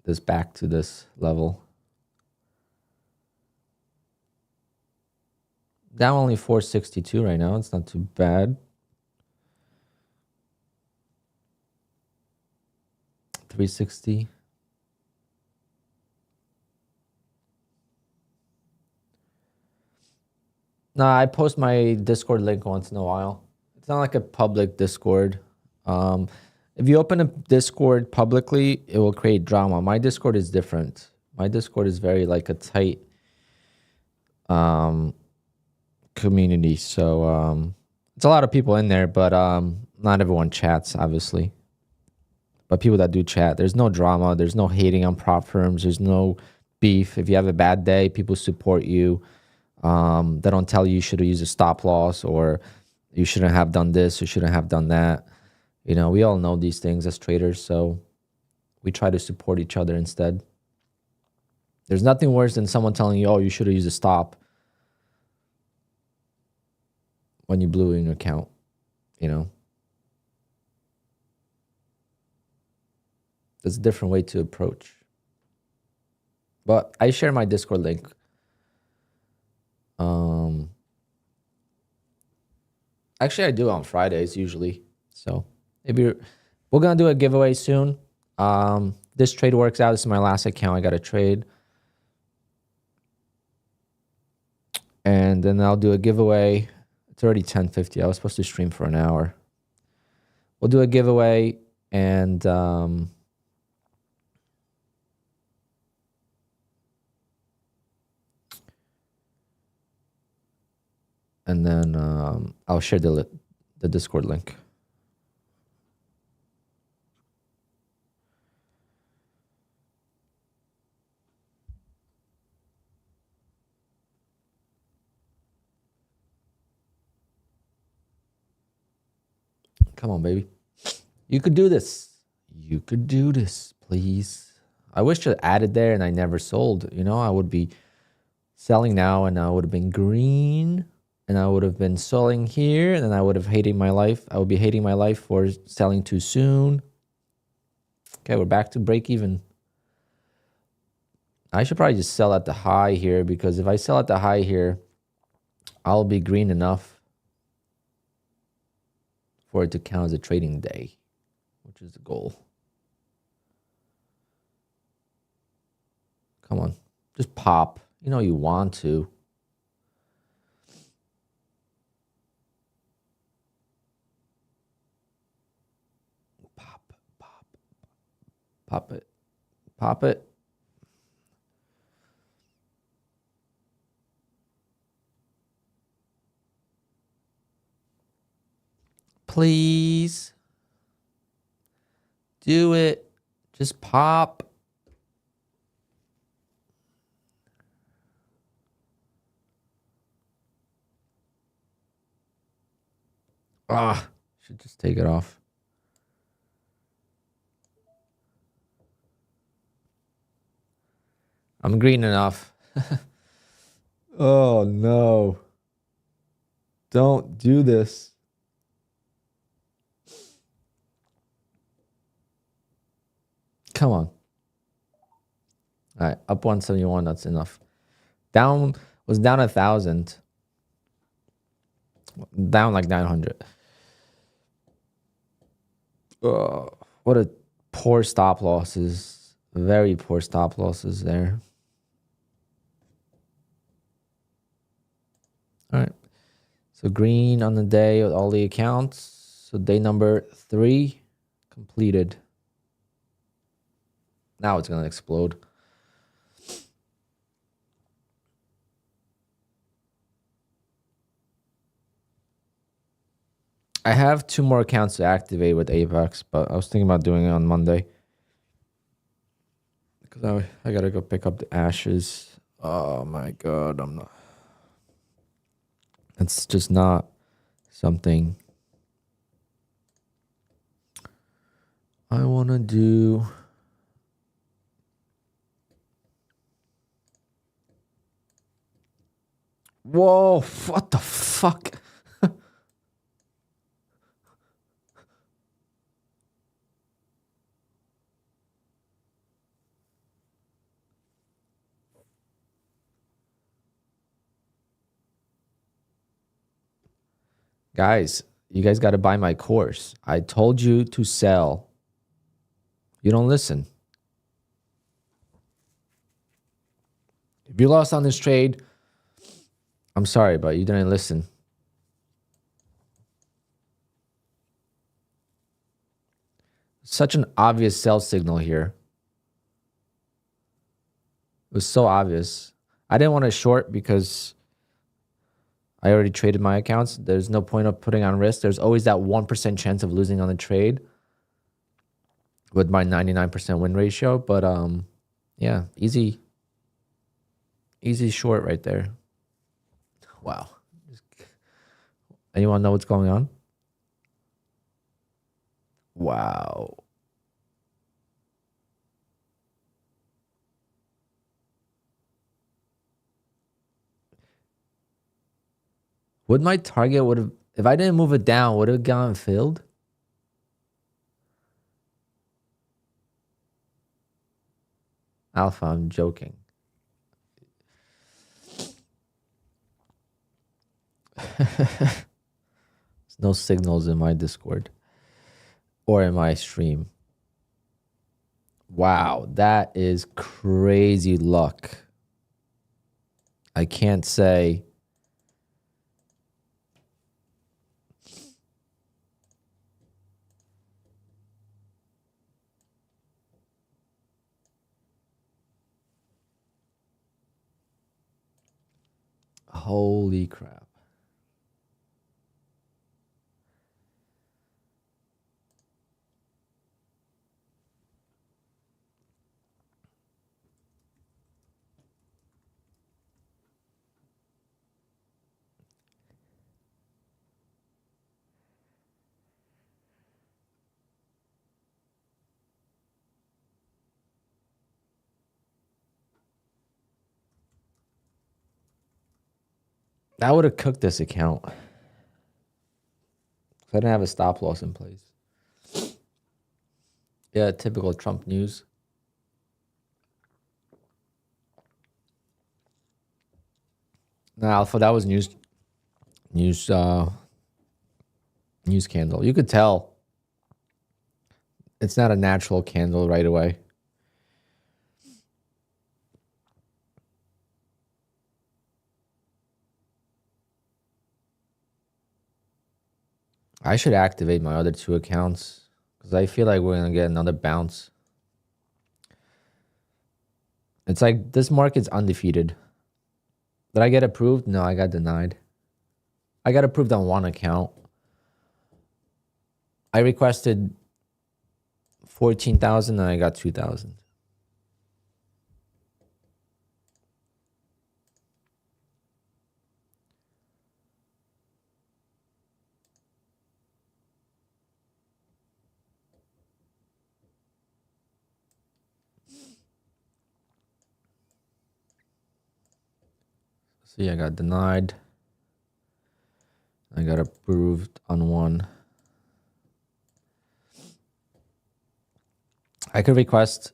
this back to this level. Down only 462 right now. It's not too bad. 360. No, I post my Discord link once in a while. It's not like a public Discord. If you open a Discord publicly, it will create drama. My Discord is different. My Discord is very like a tight community. So it's a lot of people in there, but not everyone chats, obviously. But people that do chat, there's no drama. There's no hating on prop firms. There's no beef. If you have a bad day, people support you. They don't tell you should have used a stop loss or you shouldn't have done this or shouldn't have done that. You know, we all know these things as traders, so we try to support each other instead. There's nothing worse than someone telling you, oh, you should have used a stop when you blew in your account, you know. There's a different way to approach. But I share my Discord link. Actually, I do on Fridays usually. So maybe we're going to do a giveaway soon. This trade works out. This is my last account. I got a trade. And then I'll do a giveaway. It's already 10:50. I was supposed to stream for an hour. We'll do a giveaway and then I'll share the Discord link. Come on, baby. You could do this. You could do this, please. I wish I added there and I never sold. You know, I would be selling now and I would have been green and I would have been selling here and then I would have hated my life. I would be hating my life for selling too soon. Okay, we're back to break even. I should probably just sell at the high here because if I sell at the high here, I'll be green enough for it to count as a trading day, which is the goal. Come on, just pop. You know you want to. Pop, pop, pop it, pop it. Please do it. Just pop. Should just take it off. I'm green enough. Oh no. Don't do this. Come on. All right, up 171, that's enough. Down was down 1,000. Down like 900. What a poor stop losses. Very poor stop losses there. All right. So green on the day with all the accounts. So day number 3 completed. Now it's going to explode. I have 2 more accounts to activate with Apex, but I was thinking about doing it on Monday. Because I got to go pick up the ashes. Oh my God, I'm not. It's just not something I want to do. Whoa, what the fuck? Guys, you guys got to buy my course. I told you to sell. You don't listen. If you lost on this trade, I'm sorry, but you didn't listen. Such an obvious sell signal here. It was so obvious. I didn't want to short because I already traded my accounts. There's no point of putting on risk. There's always that 1% chance of losing on the trade with my 99% win ratio. But yeah, easy short right there. Wow. Anyone know what's going on? Wow. Would my target would have, if I didn't move it down, would it have gone filled? Alpha, I'm joking. There's no signals in my Discord or in my stream. Wow, that is crazy luck. I can't say. Holy crap. I would have cooked this account. I didn't have a stop loss in place. Yeah, typical Trump news. No, Alpha, that was news candle. You could tell it's not a natural candle right away. I should activate my other two accounts because I feel like we're going to get another bounce. It's like this market's undefeated. Did I get approved? No, I got denied. I got approved on one account. I requested 14,000 and I got 2,000. See, I got denied. I got approved on one. I could request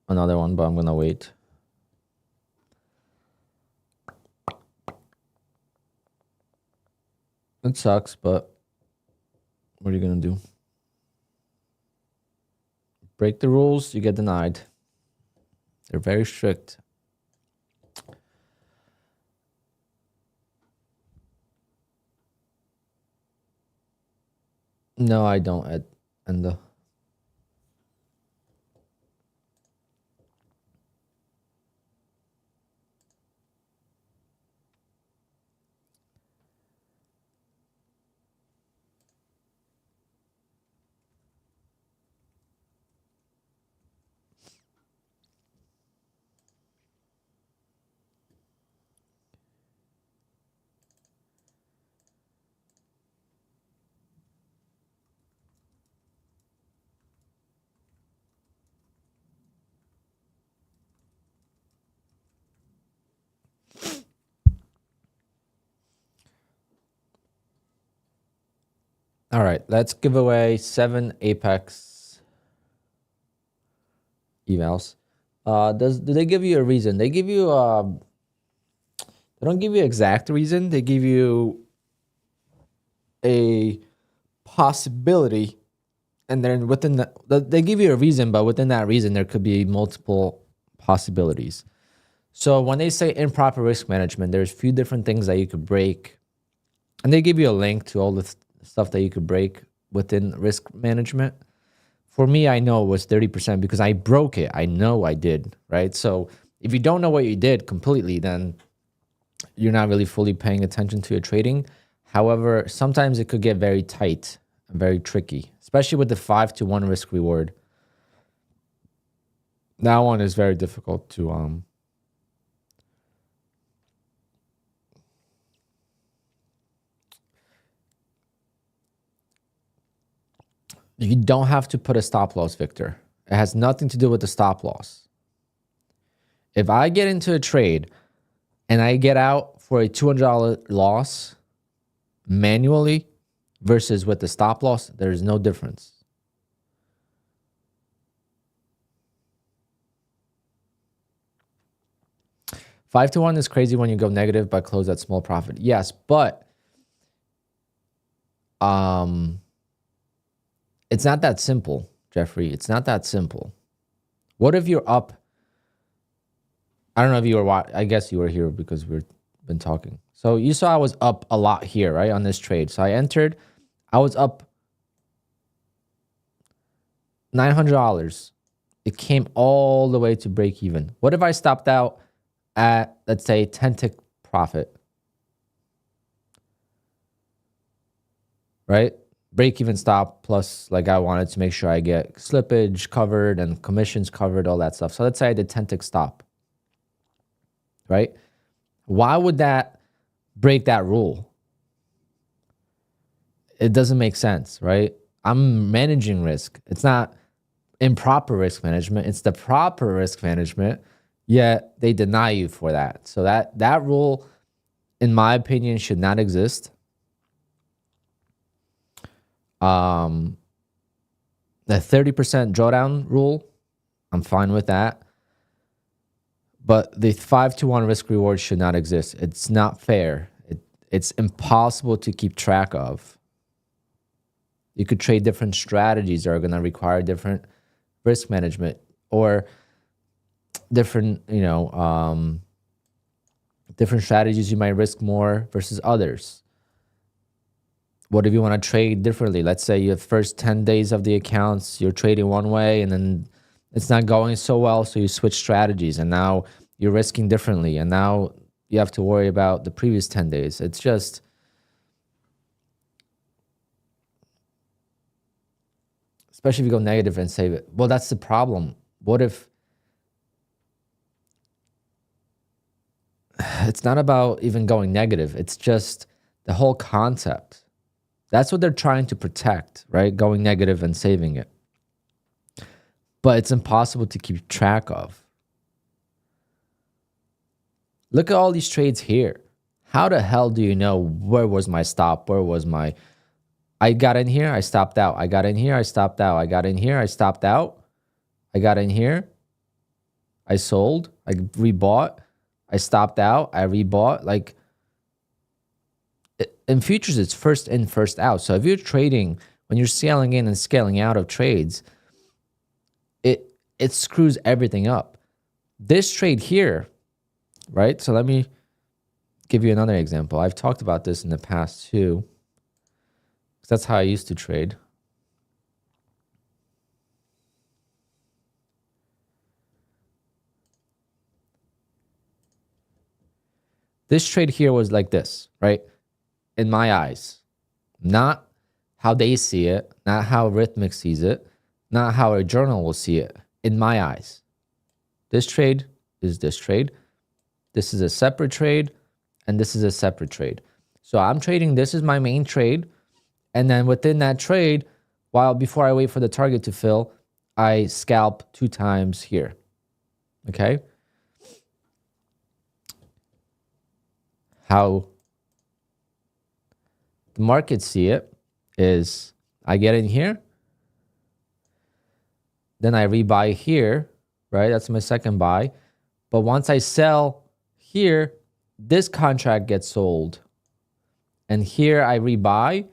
another one, but I'm going to wait. It sucks, but what are you going to do? Break the rules, you get denied. They're very strict. No, I don't at Endo. All right, let's give away 7 Apex evals. Do they give you a reason? They give you they don't give you exact reason. They give you a possibility, and then within they give you a reason, but within that reason there could be multiple possibilities. So when they say improper risk management, there's a few different things that you could break, and they give you a link to all the stuff that you could break within risk management. For me, I know it was 30% because I broke it. I know I did, right? So if you don't know what you did completely, then you're not really fully paying attention to your trading. However, sometimes it could get very tight and very tricky, especially with the 5-to-1 risk reward. That one is very difficult to you don't have to put a stop loss, Victor. It has nothing to do with the stop loss. If I get into a trade and I get out for a $200 loss manually versus with the stop loss, there's no difference. Five to one is crazy when you go negative but close at small profit. Yes, but it's not that simple, Jeffrey. It's not that simple. What if you're up? I don't know if you were, I guess you were here because we've been talking. So you saw I was up a lot here, right, on this trade. So I entered, I was up $900. It came all the way to break even. What if I stopped out at, let's say, 10 tick profit? Right? Break even stop plus, like, I wanted to make sure I get slippage covered and commissions covered, all that stuff. So let's say I did 10 tick stop. Right? Why would that break that rule? It doesn't make sense, right? I'm managing risk. It's not improper risk management. It's the proper risk management, yet they deny you for that. So that rule, in my opinion, should not exist. The 30% drawdown rule, I'm fine with that. But the 5-to-1 risk reward should not exist. It's not fair. It's impossible to keep track of. You could trade different strategies that are going to require different risk management or different, different strategies you might risk more versus others. What if you want to trade differently? Let's say your first 10 days of the accounts, you're trading one way and then it's not going so well, so you switch strategies and now you're risking differently and now you have to worry about the previous 10 days. It's just, especially if you go negative and save it. Well, that's the problem. What if it's not about even going negative? It's just the whole concept. That's what they're trying to protect, right? Going negative and saving it. But it's impossible to keep track of. Look at all these trades here. How the hell do you know where was my stop? Where was my... I got in here, I stopped out. I got in here, I stopped out. I got in here, I stopped out. I got in here, I sold, I rebought. I stopped out, I rebought. Like, in futures, it's first in, first out. So if you're trading, when you're scaling in and scaling out of trades, it screws everything up. This trade here, right? So let me give you another example. I've talked about this in the past too. That's how I used to trade. This trade here was like this, right? In my eyes, not how they see it, not how Rhythmic sees it, not how a journal will see it. In my eyes, this trade is this trade. This is a separate trade, and this is a separate trade. So I'm trading, this is my main trade, and then within that trade, before I wait for the target to fill, I scalp 2 times here, okay? How the markets see it is I get in here, then I rebuy here, right? That's my second buy. But once I sell here, this contract gets sold. And here I rebuy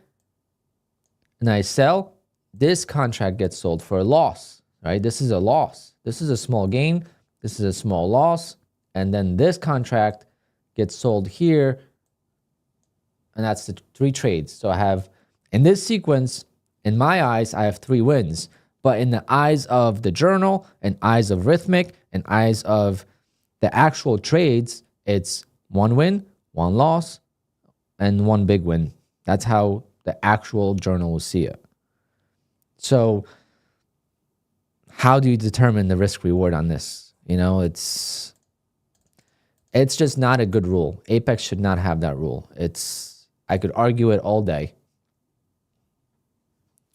and I sell, this contract gets sold for a loss, right? This is a loss. This is a small gain. This is a small loss. And then this contract gets sold here. And that's the 3 trades. So I have, in this sequence, in my eyes, I have 3 wins. But in the eyes of the journal, and eyes of Rhythmic, and eyes of the actual trades, it's 1 win, one loss, and one big win. That's how the actual journal will see it. So how do you determine the risk reward on this? You know, it's just not a good rule. Apex should not have that rule. I could argue it all day.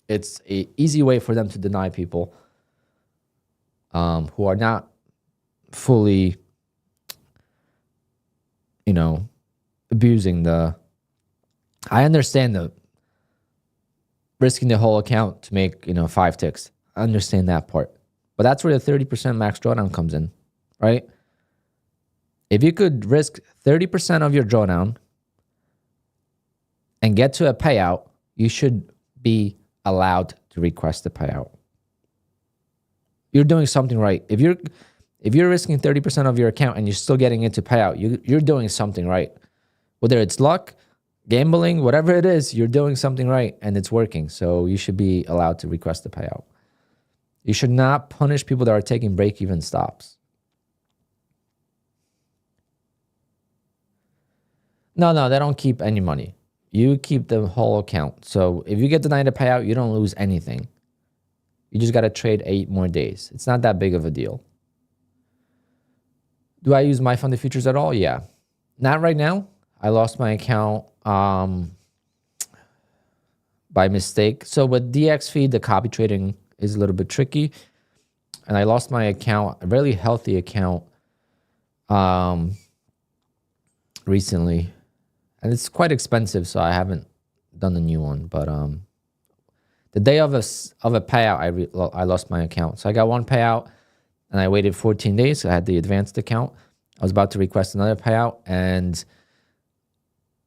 It's an easy way for them to deny people who are not fully, you know, abusing the... I understand the risking the whole account to make, 5 ticks. I understand that part. But that's where the 30% max drawdown comes in, right? If you could risk 30% of your drawdown and get to a payout, you should be allowed to request a payout. You're doing something right. If you're risking 30% of your account and you're still getting into payout, you're doing something right. Whether it's luck, gambling, whatever it is, you're doing something right and it's working. So you should be allowed to request a payout. You should not punish people that are taking break-even stops. No, they don't keep any money. You keep the whole account. So if you get denied a payout, you don't lose anything. You just got to trade 8 more days. It's not that big of a deal. Do I use my funded futures at all? Yeah. Not right now. I lost my account by mistake. So with DX feed, the copy trading is a little bit tricky. And I lost my account, a really healthy account, recently. And it's quite expensive, so I haven't done the new one. But the day of a payout, I lost my account. So I got one payout, and I waited 14 days. So I had the advanced account. I was about to request another payout, and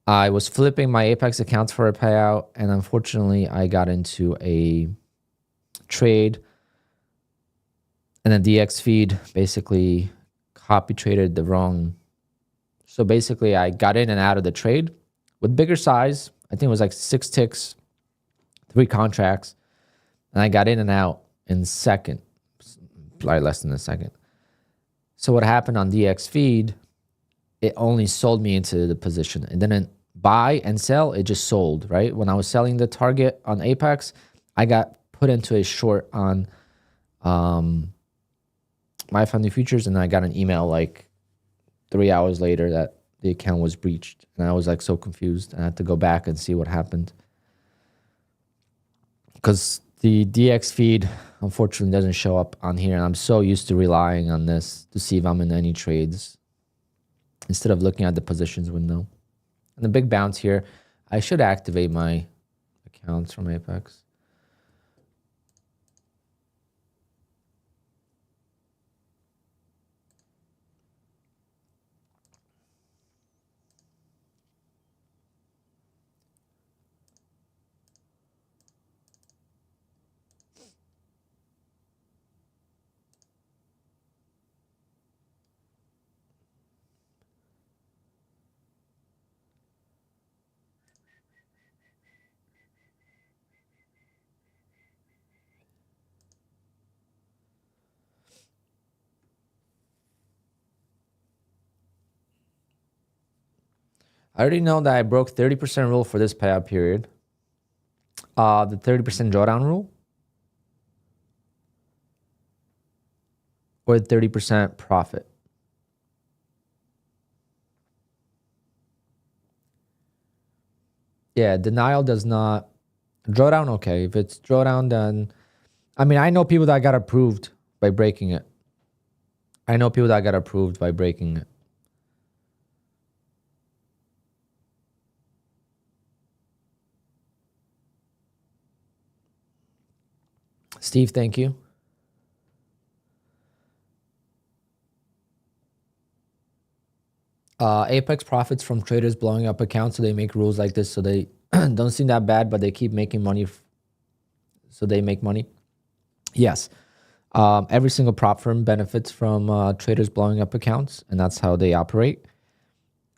I was flipping my Apex accounts for a payout, and unfortunately, I got into a trade, and the DX feed basically copy traded the wrong. So basically, I got in and out of the trade with bigger size. I think it was like 6 ticks, 3 contracts, and I got in and out in second, probably less than a second. So what happened on DX feed, it only sold me into the position. And then in buy and sell, it just sold, right? When I was selling the target on Apex, I got put into a short on my funded futures, and I got an email like 3 hours later that the account was breached. And I was like so confused. I had to go back and see what happened. Because the DX feed, unfortunately, doesn't show up on here. And I'm so used to relying on this to see if I'm in any trades instead of looking at the positions window. And the big bounce here, I should activate my accounts from Apex. I already know that I broke 30% rule for this payout period. The 30% drawdown rule, or 30% profit. Yeah, denial does not. Drawdown, okay. If it's drawdown, then... I mean, I know people that got approved by breaking it. Steve, thank you. Apex profits from traders blowing up accounts, so they make rules like this so they don't seem that bad, but they keep making money, so they make money. Yes. Every single prop firm benefits from traders blowing up accounts, and that's how they operate.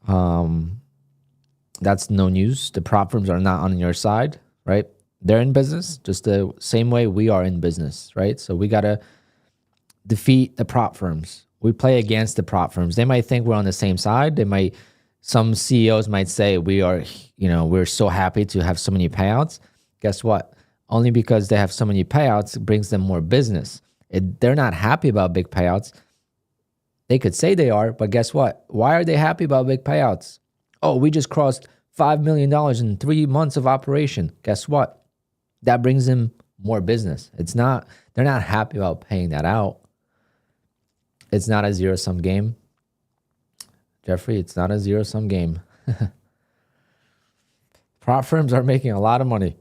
That's no news. The prop firms are not on your side, right? They're in business just the same way we are in business, right? So we got to defeat the prop firms. We play against the prop firms. They might think we're on the same side. They might some CEOs might say we're so happy to have so many payouts. Guess what? Only because they have so many payouts, it brings them more business. They're not happy about big payouts. They could say they are, but guess what? Why are they happy about big payouts? Oh, we just crossed $5 million in 3 months of operation. Guess what? That brings them more business. They're not happy about paying that out. It's not a zero-sum game. Jeffrey, it's not a zero-sum game. Prop firms are making a lot of money.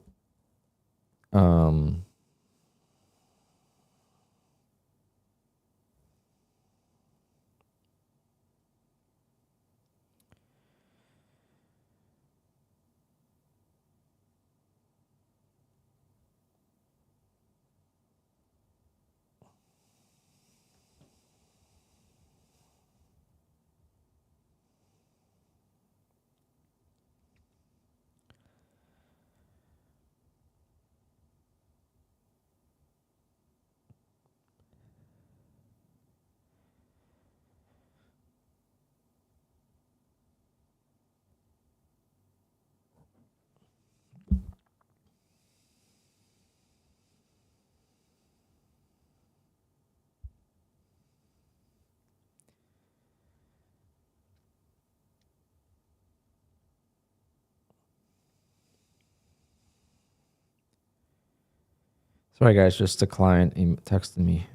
Sorry, guys, just a client texted me.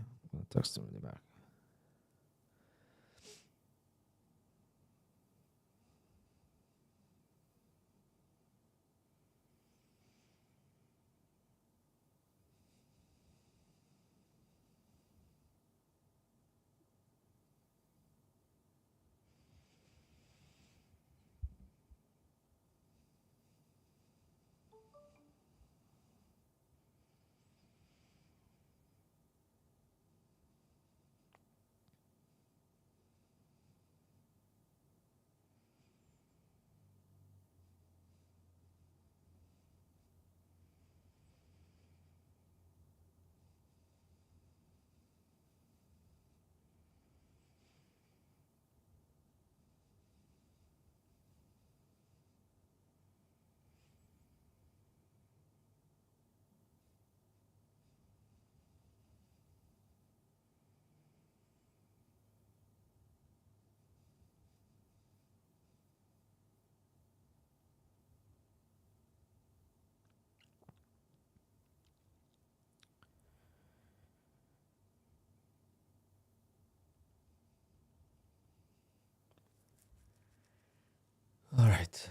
Texted me back. All right.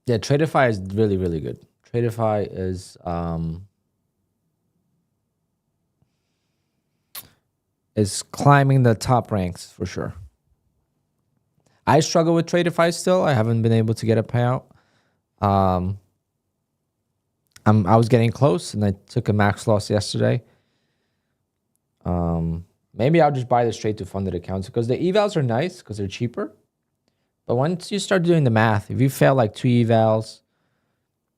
Yeah, Tradeify is really, really good. Tradeify is climbing the top ranks for sure. I struggle with Tradeify still. I haven't been able to get a payout. I was getting close, and I took a max loss yesterday. Maybe I'll just buy the straight to funded accounts because the evals are nice because they're cheaper. But once you start doing the math, if you fail like 2 evals,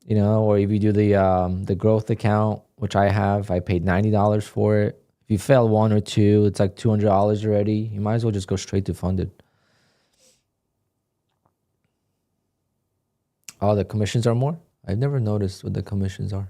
or if you do the growth account, which I have, I paid $90 for it. If you fail 1 or 2, it's like $200 already. You might as well just go straight to funded. Oh, the commissions are more? I've never noticed what the commissions are.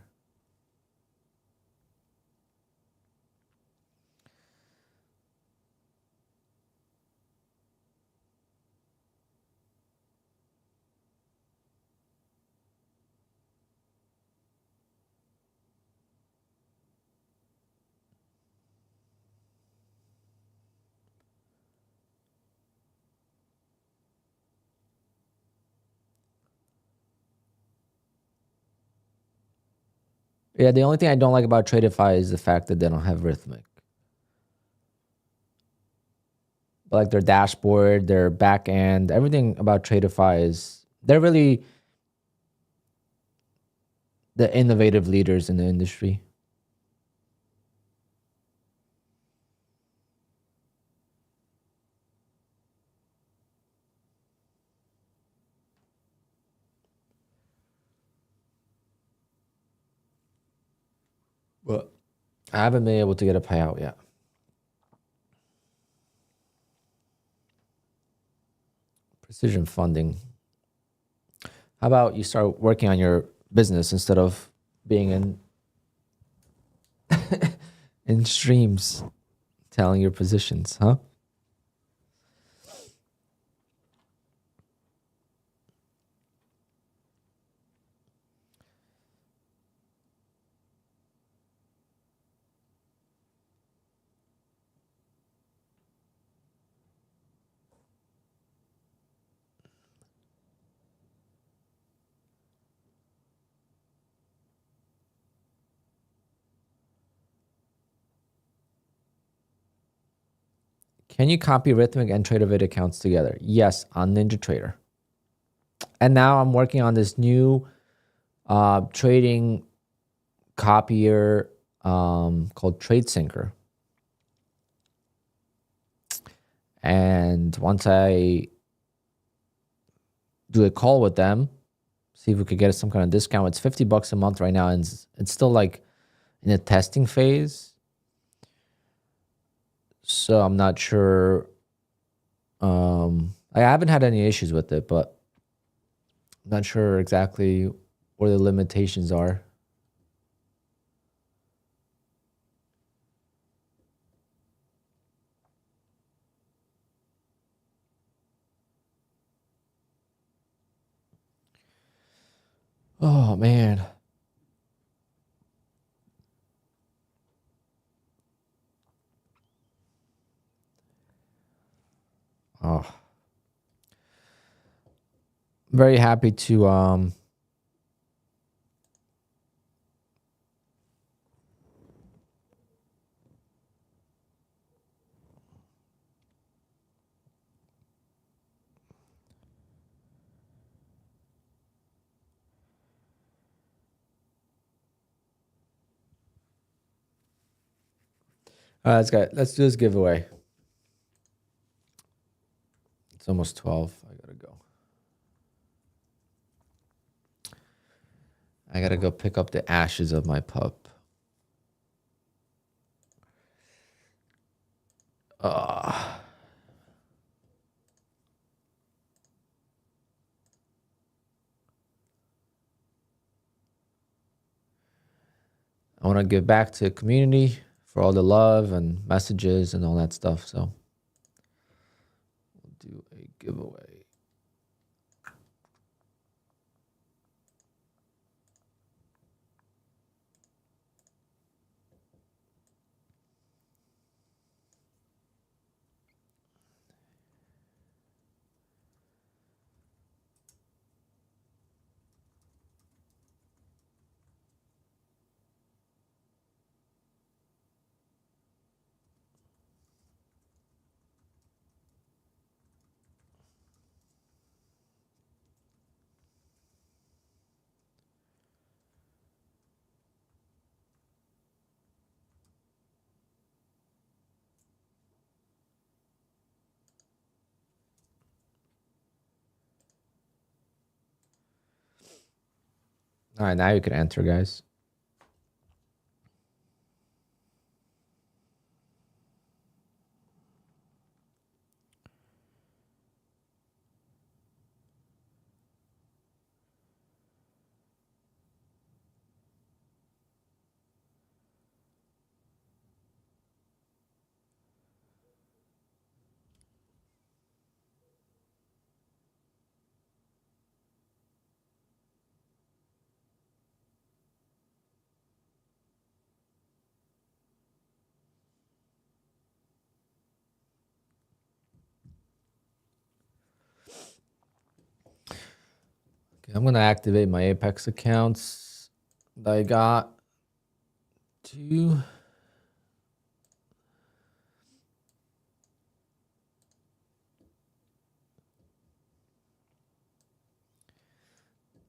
Yeah, the only thing I don't like about Tradeify is the fact that they don't have Rhythmic. But like their dashboard, their back end, everything about Tradeify they're really the innovative leaders in the industry. But I haven't been able to get a payout yet. Precision funding. How about you start working on your business instead of being in streams telling your positions, huh? Can you copy Rhythmic and TraderVid accounts together? Yes, on NinjaTrader. And now I'm working on this new trading copier called TradeSyncer. And once I do a call with them, see if we could get some kind of discount. It's $50 a month right now, and it's still like in a testing phase. So I'm not sure. I haven't had any issues with it, but I'm not sure exactly where the limitations are. Oh, man. Oh. Very happy to let's do this giveaway. It's almost 12. I gotta go. I gotta go pick up the ashes of my pup. I want to give back to the community for all the love and messages and all that stuff. So we'll do a giveaway. All right, now you can enter, guys. Okay, I'm gonna activate my Apex accounts that I got to.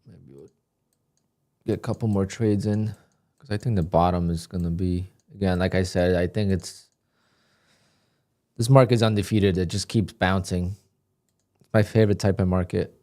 Maybe we'll get a couple more trades in because I think the bottom is gonna be, again, like I said, I think this market is undefeated. It just keeps bouncing. It's my favorite type of market.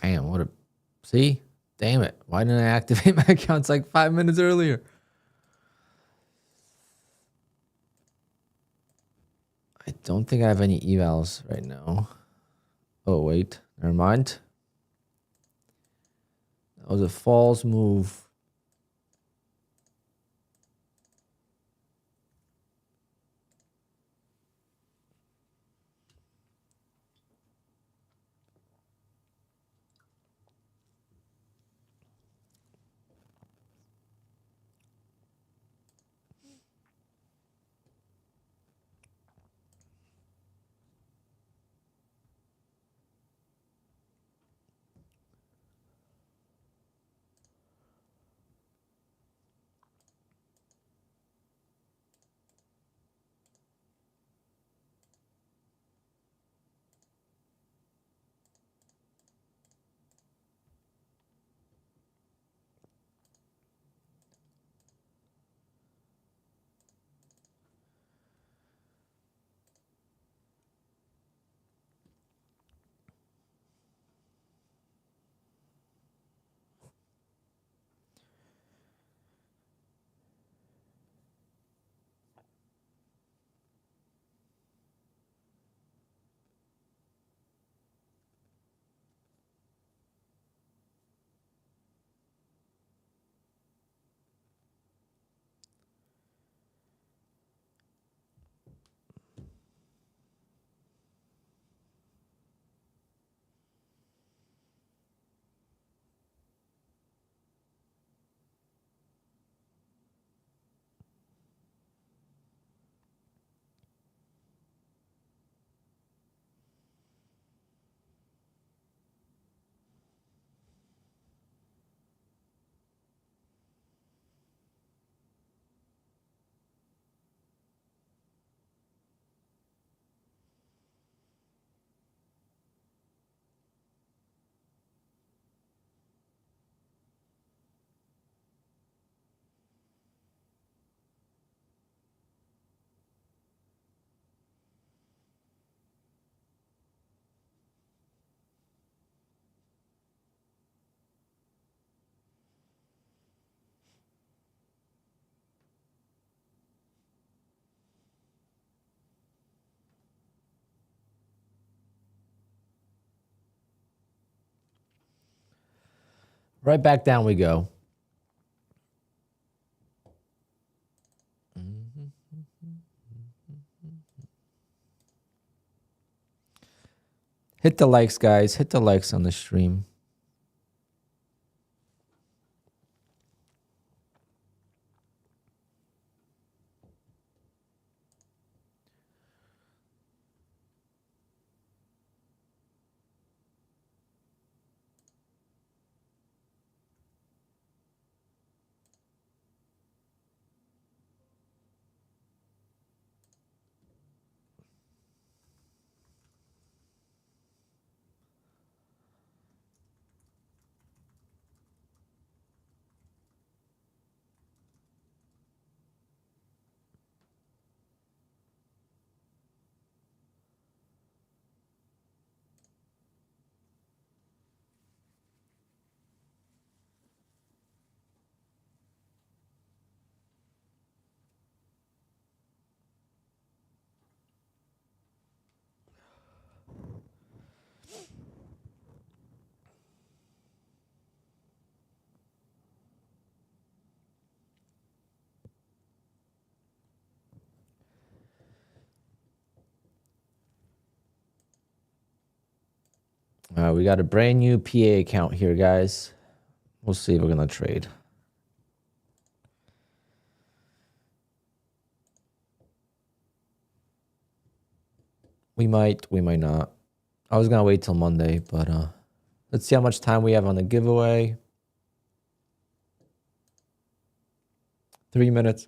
Damn, what a... See? Damn it. Why didn't I activate my accounts like 5 minutes earlier? I don't think I have any evals right now. Oh, wait. Never mind. That was a false move. Right back down we go. Hit the likes, guys. Hit the likes on the stream. We got a brand new PA account here, guys. We'll see if we're going to trade. We might not. I was going to wait till Monday, but let's see how much time we have on the giveaway. 3 minutes.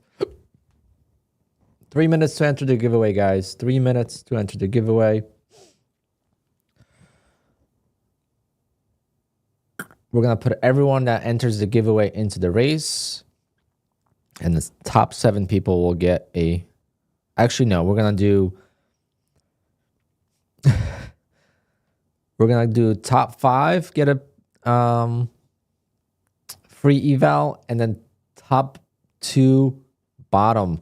3 minutes to enter the giveaway, guys. 3 minutes to enter the giveaway. We're going to put everyone that enters the giveaway into the race. And the top 7 people will get a... Actually, no. We're going to do... We're gonna do top 5, get a free eval, and then top 2 bottom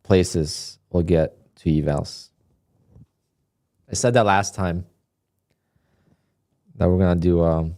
places will get 2 evals. I said that last time that we're gonna do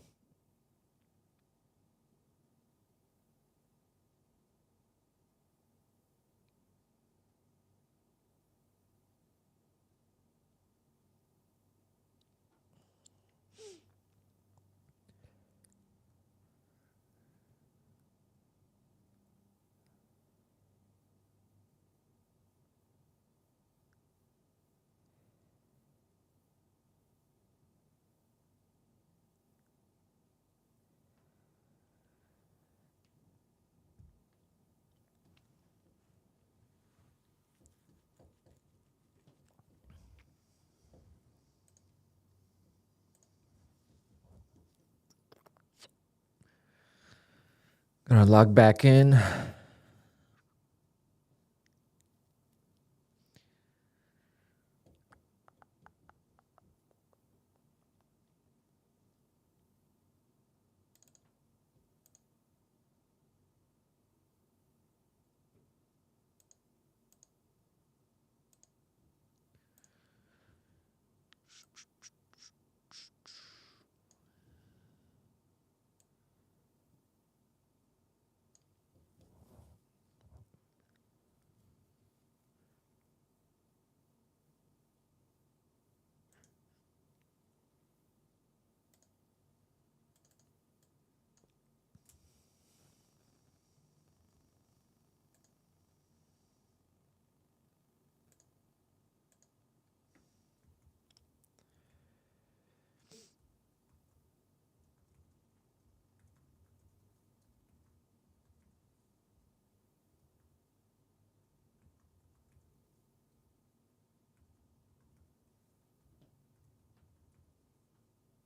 gonna log back in.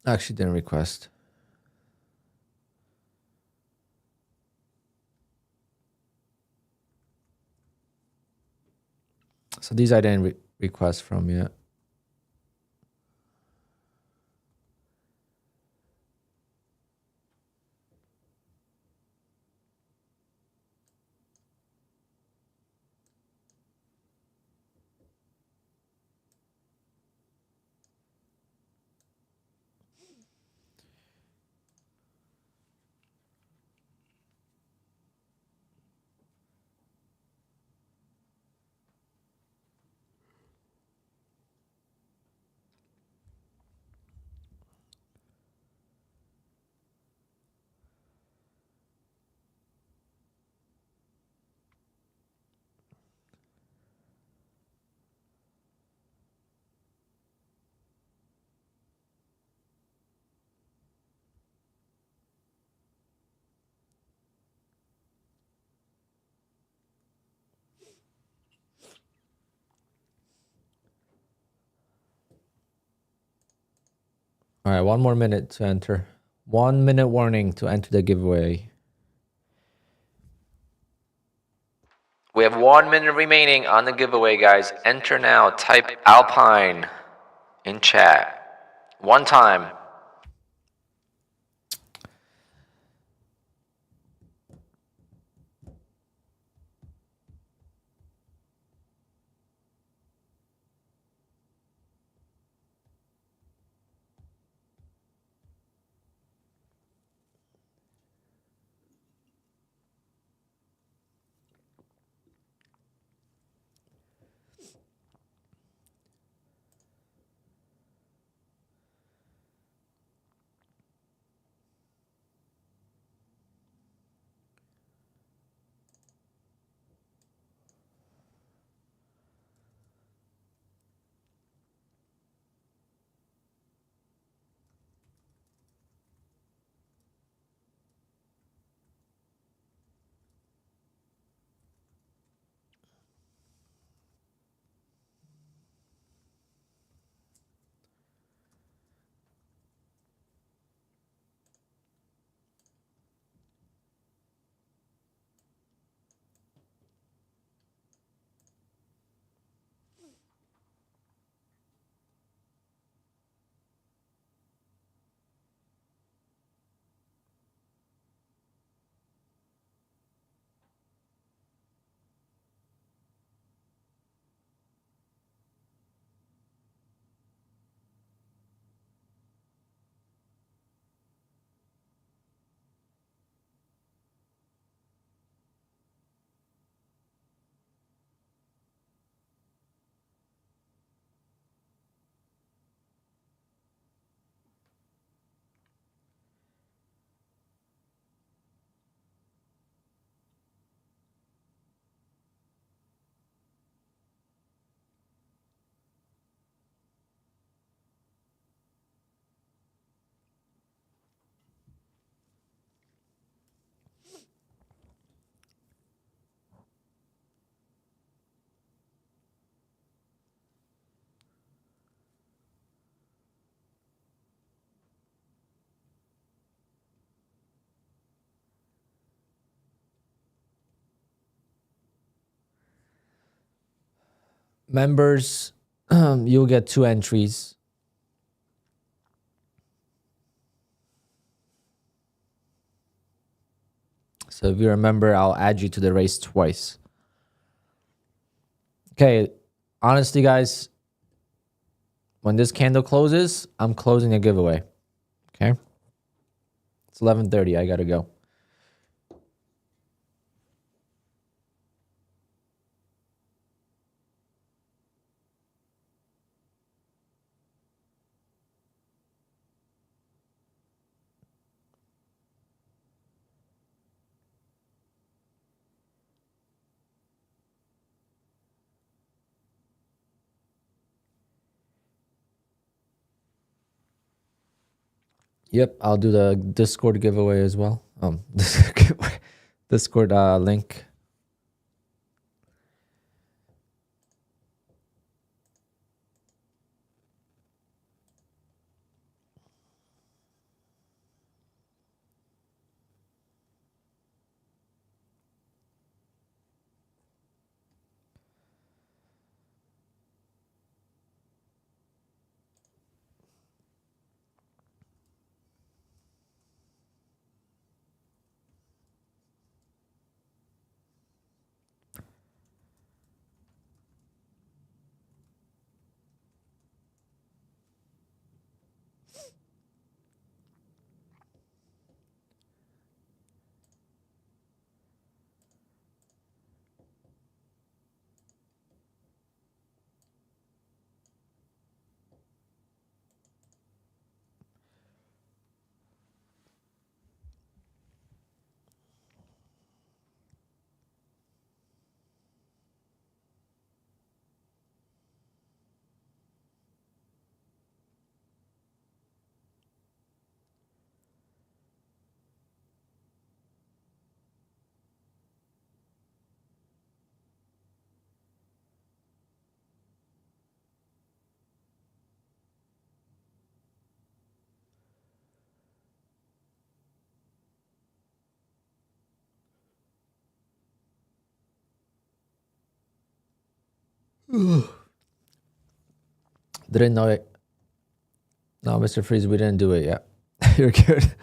Actually didn't request. So these I didn't request from yet. All right, 1 more minute to enter. 1 minute warning to enter the giveaway. We have 1 minute remaining on the giveaway, guys. Enter now. Type Alpine in chat. 1 time. Members, you'll get 2 entries. So if you're a member, I'll add you to the race twice. Okay, honestly, guys, when this candle closes, I'm closing a giveaway. Okay? It's 11:30. I gotta go. Yep, I'll do the Discord giveaway as well. Discord link. Didn't know it. No, Mr. Freeze, we didn't do it yet. You're good.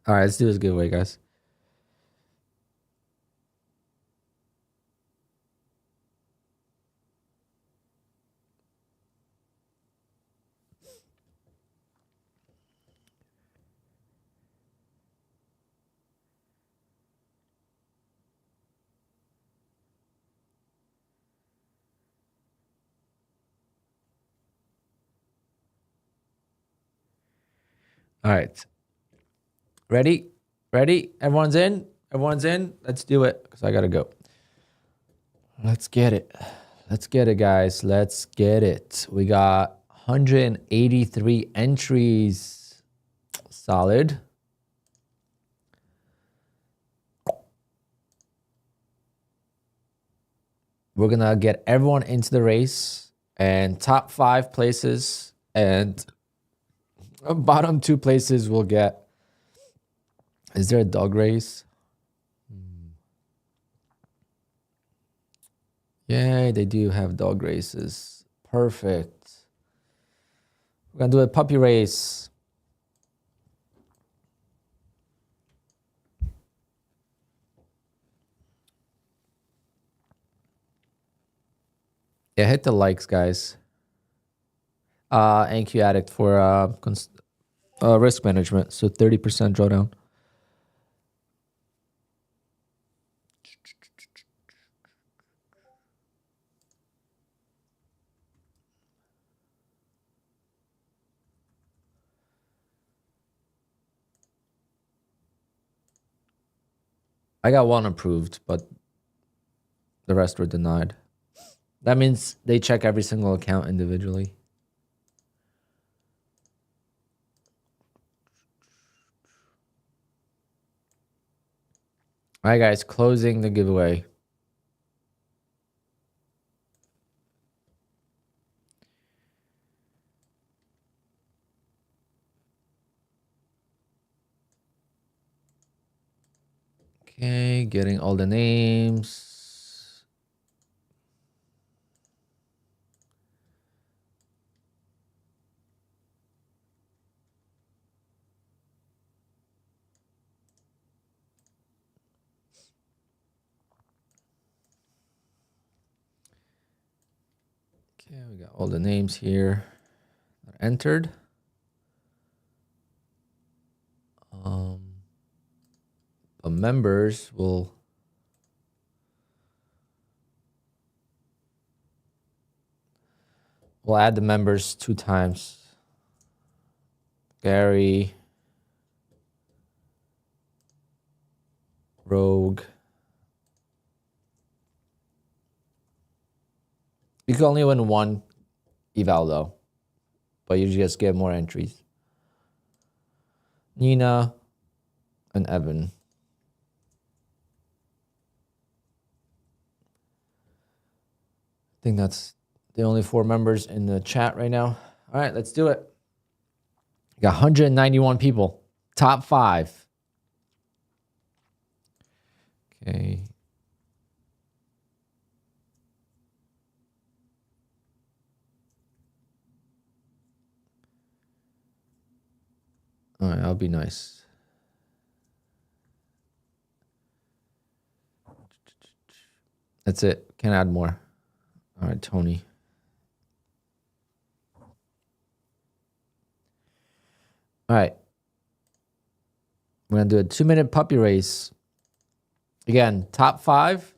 All right, let's do this giveaway, guys. All right. Ready? Ready? Everyone's in? Everyone's in? Let's do it, because I got to go. Let's get it. Let's get it, guys. Let's get it. We got 183 entries. Solid. We're going to get everyone into the race, and top 5 places and bottom 2 places will get. Is there a dog race? Yay, they do have dog races. Perfect. We're going to do a puppy race. Yeah, hit the likes, guys. NQ Addict for risk management. So 30% drawdown. I got one approved, but the rest were denied. That means they check every single account individually. All right, guys, closing the giveaway. Okay, getting all the names. Okay, we got all the names here that are entered. The members will we'll add the members 2 times. Gary, Rogue. You can only win 1 eval though, but you just get more entries. Nina and Evan. I think that's the only 4 members in the chat right now. All right, let's do it. We got 191 people. Top 5. Okay. All right, I'll be nice. That's it. Can't add more. All right, Tony. All right. We're going to do a 2-minute puppy race. Again, top 5.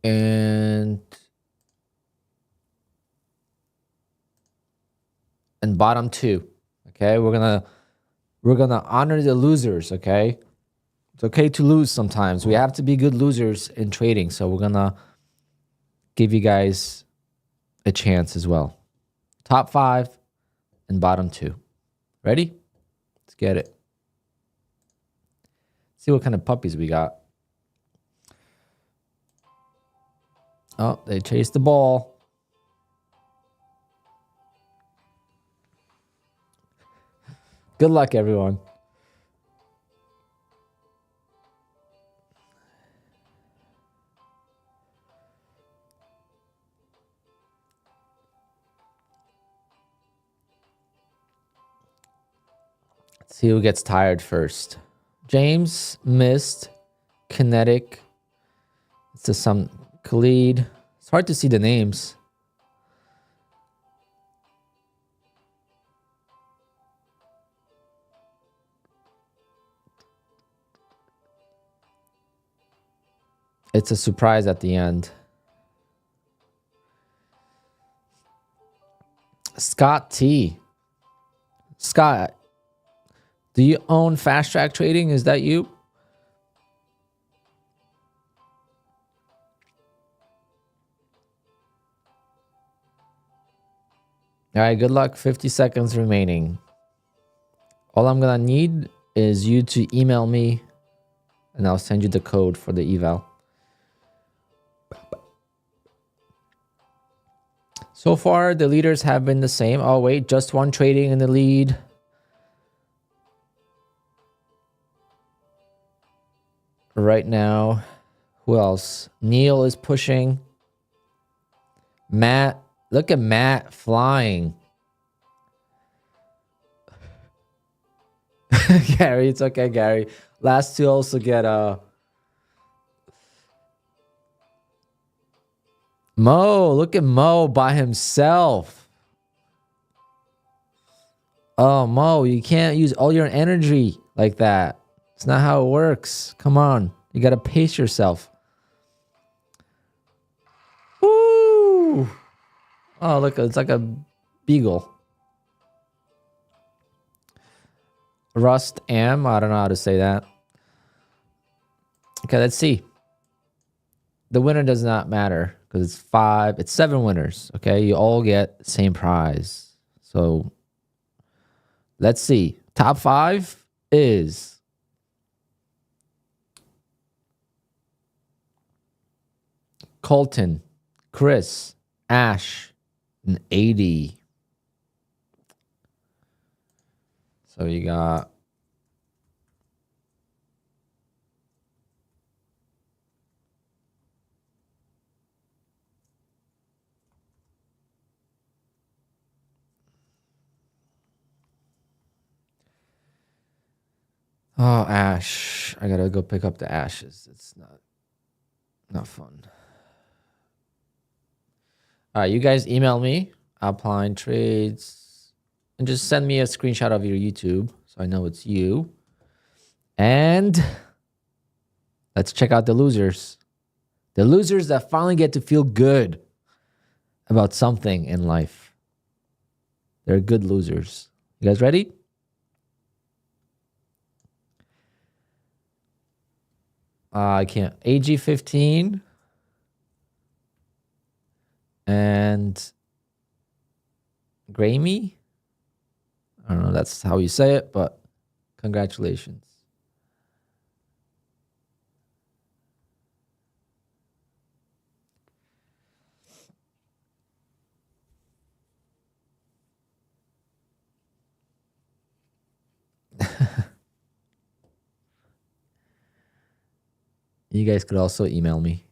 And bottom 2. Okay? We're going to honor the losers, okay? It's okay to lose sometimes. We have to be good losers in trading. So we're going to give you guys a chance as well. Top 5 and bottom 2. Ready? Let's get it. See what kind of puppies we got. Oh, they chased the ball. Good luck, everyone. See who gets tired first. James, Mist, Kinetic. It's just some Khalid. It's hard to see the names. It's a surprise at the end. Scott T. Scott, do you own Fast Track Trading? Is that you? All right, good luck. 50 seconds remaining. All I'm going to need is you to email me and I'll send you the code for the eval. So far, the leaders have been the same. Oh, wait, just one trading in the lead. Right now, who else? Neil is pushing. Matt, look at Matt flying. Gary, it's okay, Gary. Last two also get Mo, look at Mo by himself. Oh, Mo, you can't use all your energy like that. It's not how it works. Come on. You got to pace yourself. Woo! Oh, look, it's like a beagle. Rust Am. I don't know how to say that. Okay, let's see. The winner does not matter because it's 7 winners. Okay, you all get the same prize. So let's see. Top 5 is Colton, Chris, Ash, and 80. So you got oh, Ash. I gotta go pick up the ashes. It's not fun. All right, you guys email me, Alpine Trades, and just send me a screenshot of your YouTube so I know it's you. And let's check out the losers. The losers that finally get to feel good about something in life. They're good losers. You guys ready? I can't. AG15 and Grammy. I don't know. That's how you say it, but congratulations. You guys could also email me.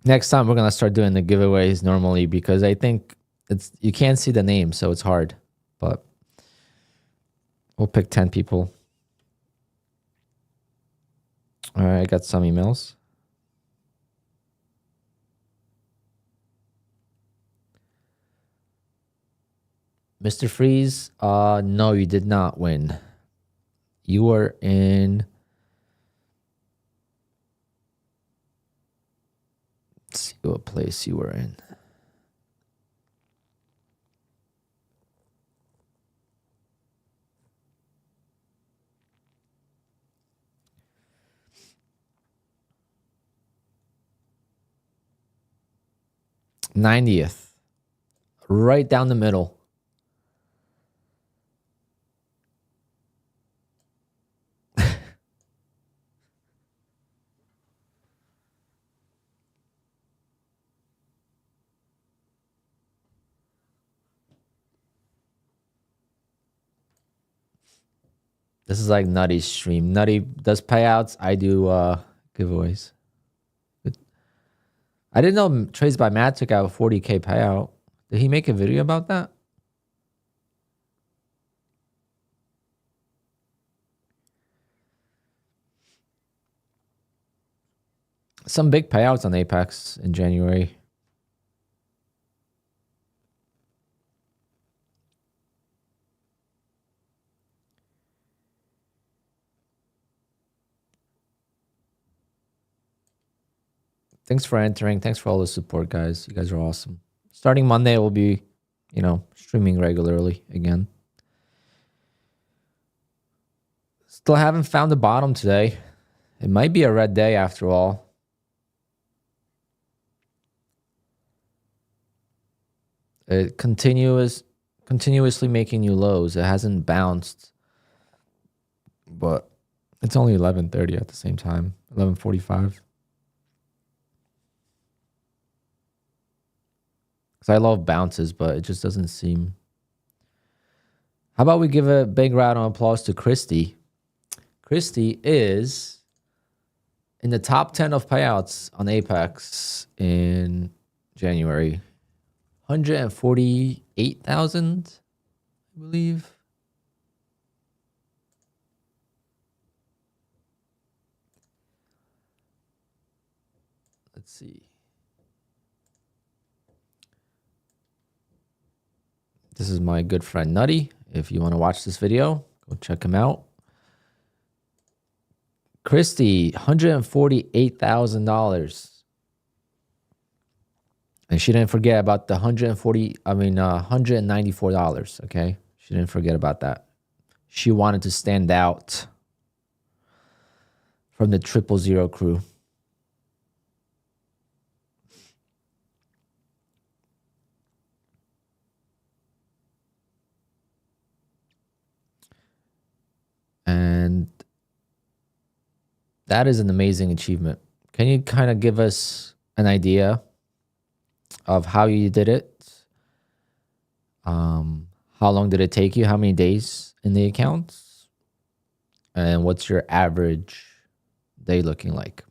Next time we're gonna start doing the giveaways normally because I think you can't see the name, so it's hard. But we'll pick 10 people. All right, I got some emails. Mr. Freeze, no, you did not win. You were in. Let's see what place you were in. '90th, right down the middle. This is like Nutty's stream. Nutty does payouts. I do giveaways. I didn't know Trades by Matt took out a 40K payout. Did he make a video about that? Some big payouts on Apex in January. Thanks for entering. Thanks for all the support, guys. You guys are awesome. Starting Monday, we'll be, streaming regularly again. Still haven't found the bottom today. It might be a red day after all. It continuously making new lows. It hasn't bounced, but it's only 11:30 at the same time. 11:45. Because I love bounces, but it just doesn't seem. How about we give a big round of applause to Christy? Christy is in the top 10 of payouts on Apex in January. 148,000, I believe. Let's see. This is my good friend Nutty. If you want to watch this video, go check him out. Christy, $148,000. And she didn't forget about the $194, okay? She didn't forget about that. She wanted to stand out from the 000 crew. And that is an amazing achievement. Can you kind of give us an idea of how you did it? How long did it take you? How many days in the account? And what's your average day looking like?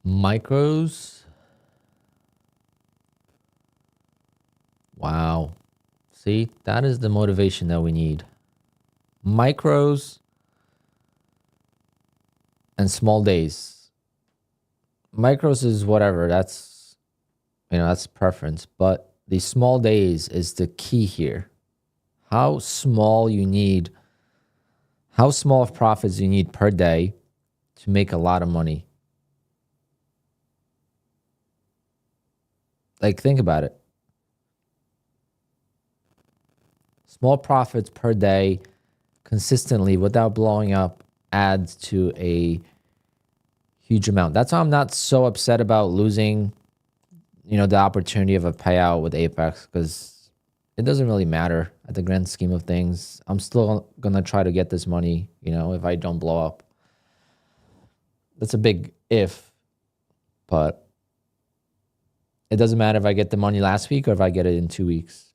Micros. Wow. See, that is the motivation that we need. Micros and small days. Micros is whatever. That's, that's preference. But the small days is the key here. How small of profits you need per day to make a lot of money. Like, think about it. Small profits per day consistently without blowing up adds to a huge amount. That's why I'm not so upset about losing, the opportunity of a payout with Apex, because it doesn't really matter at the grand scheme of things. I'm still going to try to get this money, if I don't blow up. That's a big if, but it doesn't matter if I get the money last week or if I get it in 2 weeks.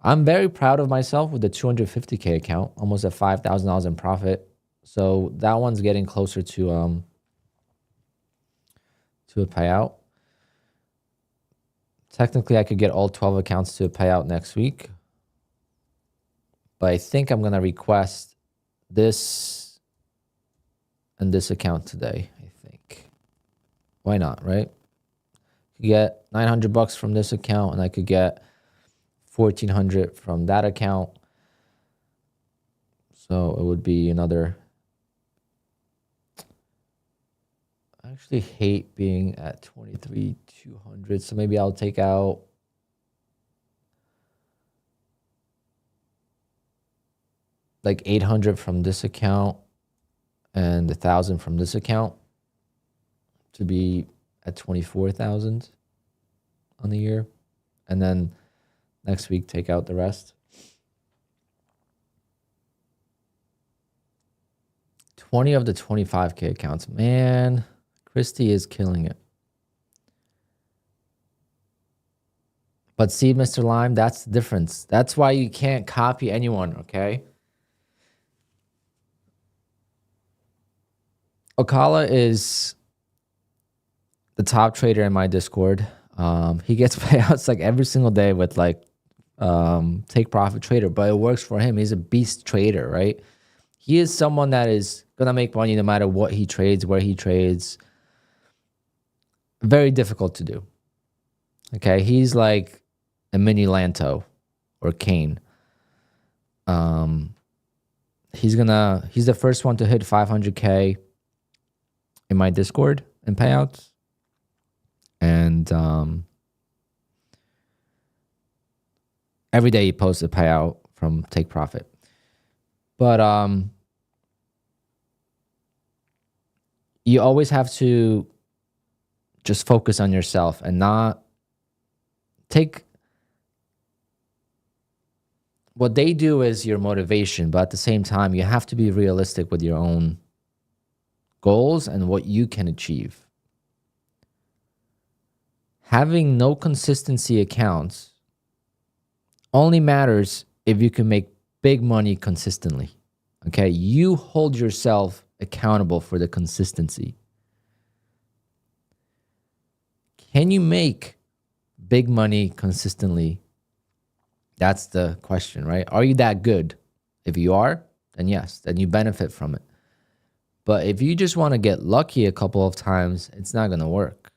I'm very proud of myself with the 250K account, almost at $5,000 in profit. So that one's getting closer to a payout. Technically, I could get all 12 accounts to a payout next week, but I think I'm gonna request this and this account today. I think. Why not, right? Could get $900 from this account, and I could get $1,400 from that account. So it would be another. I actually hate being at 23,200. So maybe I'll take out like 800 from this account and 1,000 from this account to be at 24,000 on the year. And then next week, take out the rest. 20 of the 25K accounts. Man, Christy is killing it. But see, Mr. Lime, that's the difference. That's why you can't copy anyone, okay? Ocala is the top trader in my Discord. He gets payouts like every single day with like take profit trader, but it works for him. He's a beast trader, right? He is someone that is gonna make money no matter what he trades, where he trades. Very difficult to do. Okay, he's like a mini Lanto or Kane. He's the first one to hit 500K in my Discord in payouts. And every day he posts a payout from Take Profit. But you always have to just focus on yourself and not take what they do is your motivation, but at the same time, you have to be realistic with your own goals and what you can achieve. Having no consistency accounts only matters if you can make big money consistently. Okay, you hold yourself accountable for the consistency. Can you make big money consistently? That's the question, right? Are you that good? If you are, then yes, then you benefit from it. But if you just want to get lucky a couple of times, it's not going to work.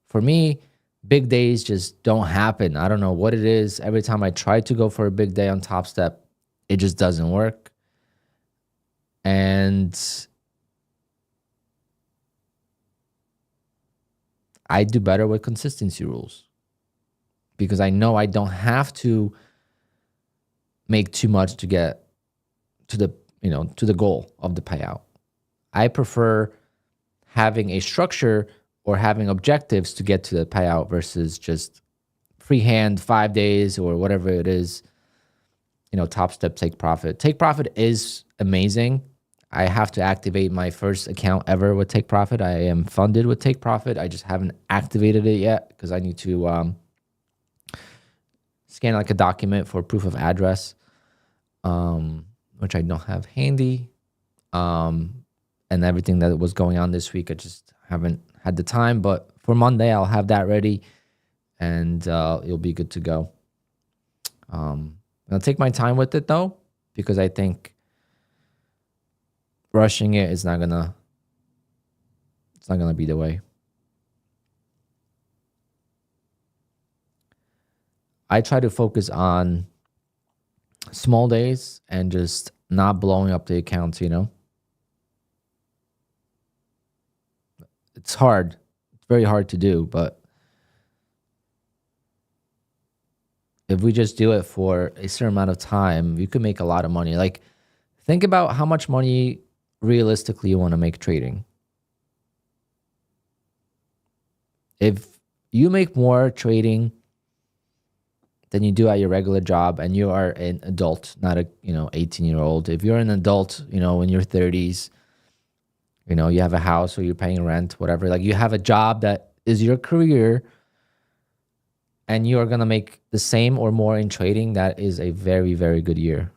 For me, big days just don't happen. I don't know what it is. Every time I try to go for a big day on Top Step, it just doesn't work. And I do better with consistency rules because I know I don't have to make too much to get to the goal of the payout. I prefer having a structure or having objectives to get to the payout versus just freehand 5 days or whatever it is. Top Step, Take Profit. Take Profit is amazing. I have to activate my first account ever with Take Profit. I am funded with Take Profit. I just haven't activated it yet because I need to scan like a document for proof of address, which I don't have handy. And everything that was going on this week, I just haven't had the time. But for Monday, I'll have that ready and you'll be good to go. I'll take my time with it though, because I think rushing it is not gonna be the way. I try to focus on small days and just not blowing up the accounts, It's hard. It's very hard to do, but if we just do it for a certain amount of time, you can make a lot of money. Like, think about how much money realistically you want to make trading. If you make more trading than you do at your regular job and you are an adult, not a 18-year-old. If you're an adult, in your 30s, you have a house or you're paying rent, whatever, like you have a job that is your career, and you are going to make the same or more in trading, that is a very, very good year.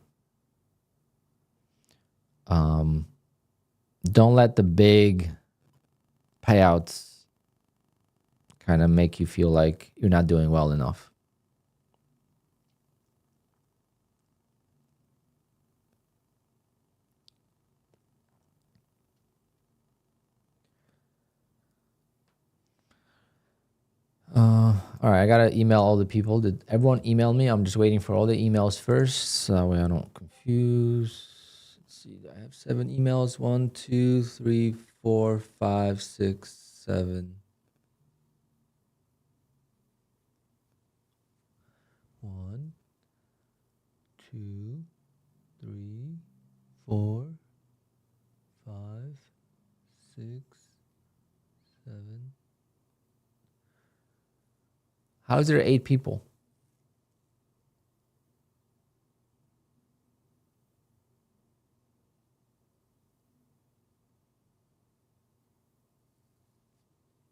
Don't let the big payouts kind of make you feel like you're not doing well enough. All right, I gotta email all the people. Did everyone email me? I'm just waiting for all the emails first, so that way I don't confuse. Let's see, I have 7 emails. 1, 2, 3, 4, 5, 6, 7. 1, 2, 3, 4, 5, 6, 7. How is there 8 people?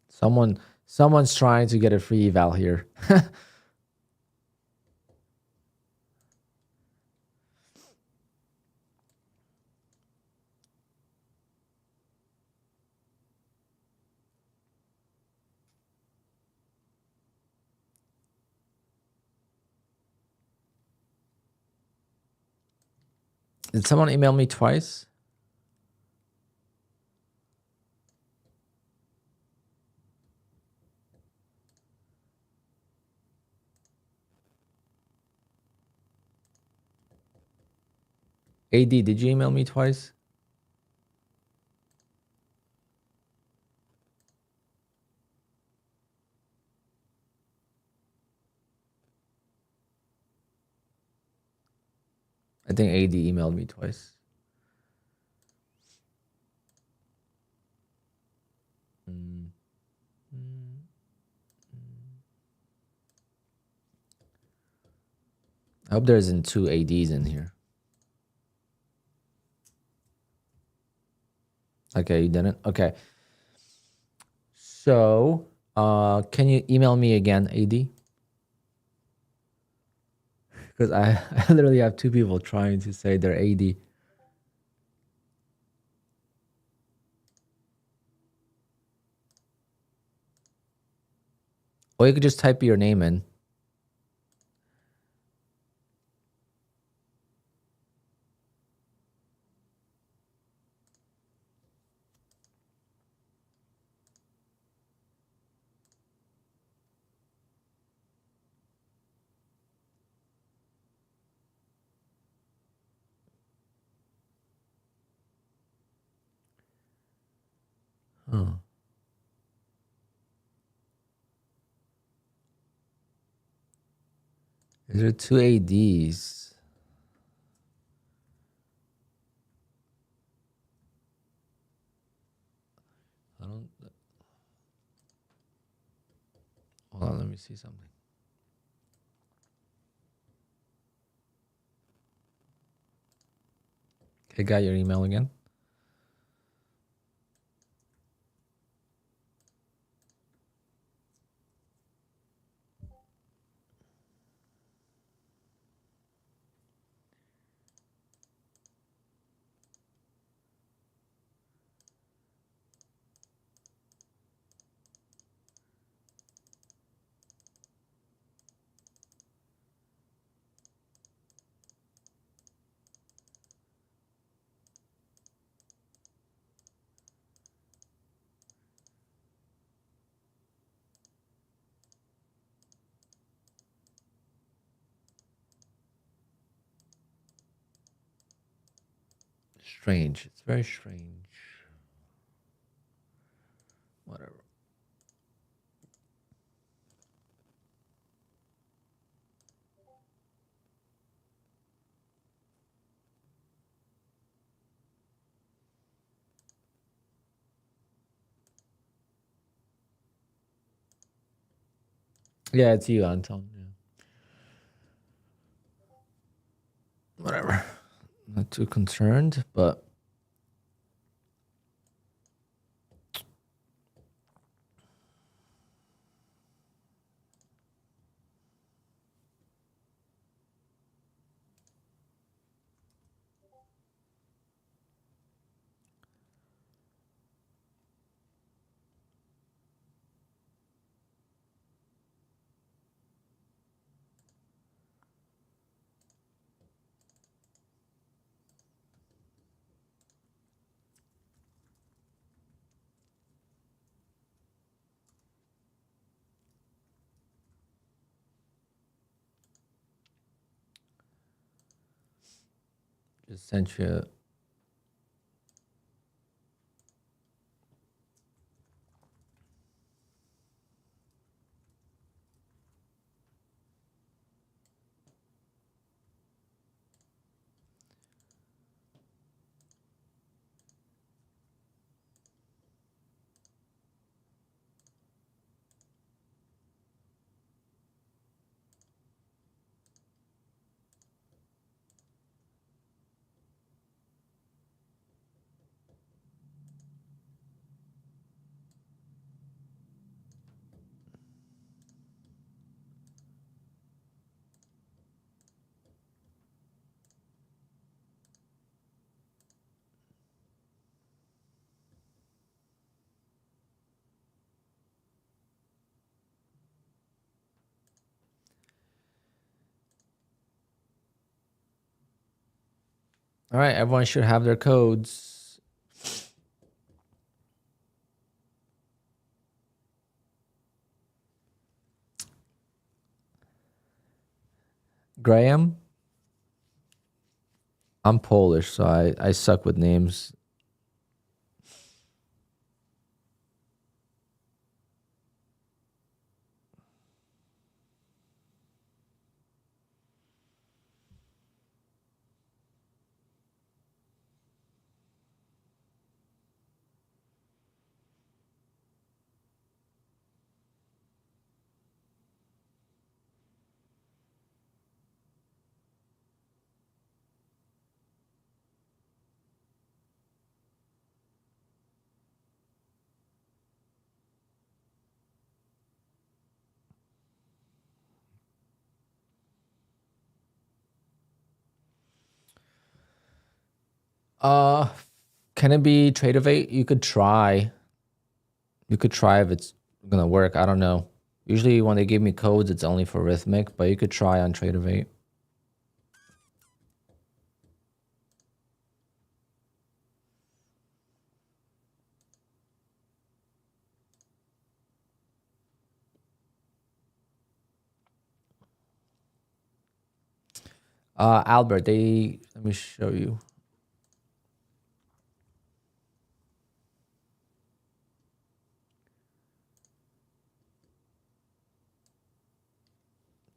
Someone's trying to get a free eval here. Did someone email me twice? AD, did you email me twice? I think AD emailed me twice. I hope there isn't 2 ADs in here. Okay, you didn't? Okay. So, can you email me again, AD? Because I literally have 2 people trying to say they're AD. Or you could just type your name in. Huh. Is there 2 ADs? I don't... Hold on, let me see something. Okay, got your email again. Strange. It's very strange. Whatever. Yeah, it's you, Anton. Yeah. Whatever. Not too concerned, but Just sent you. All right, everyone should have their codes. Graham? I'm Polish, so I suck with names. Can it be Tradeovate? You could try. You could try if it's gonna work. I don't know. Usually when they give me codes, it's only for Rhythmic, but you could try on Tradeovate. Albert, let me show you.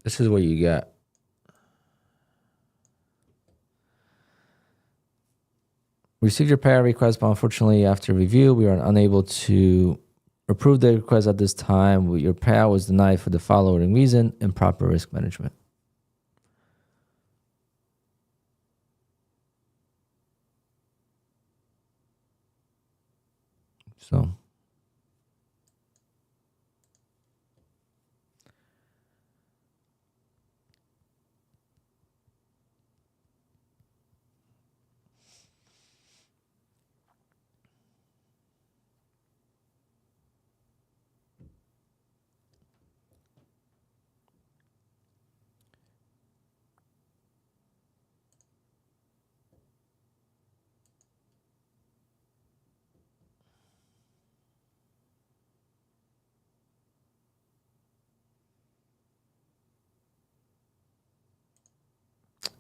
This is what you get. Received your payout request, but unfortunately, after review, we are unable to approve the request at this time. Your payout was denied for the following reason: improper risk management. So.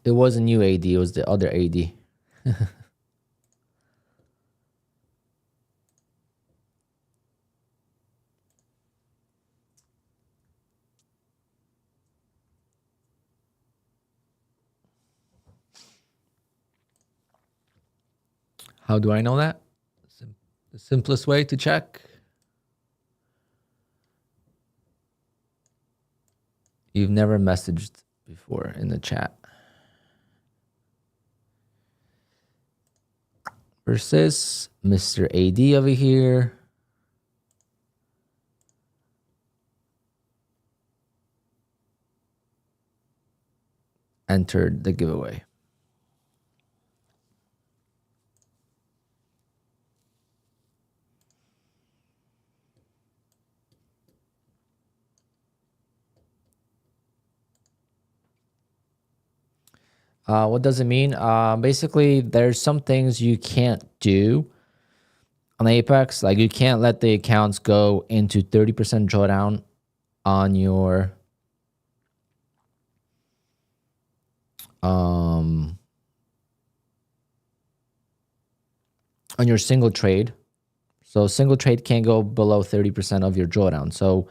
It wasn't you, AD. It was the other AD. How do I know that? The simplest way to check. You've never messaged before in the chat. Versus Mr. AD over here. Entered the giveaway. What does it mean? Basically, there's some things you can't do on Apex. Like you can't let the accounts go into 30% drawdown on your on your single trade. So single trade can't go below 30% of your drawdown. So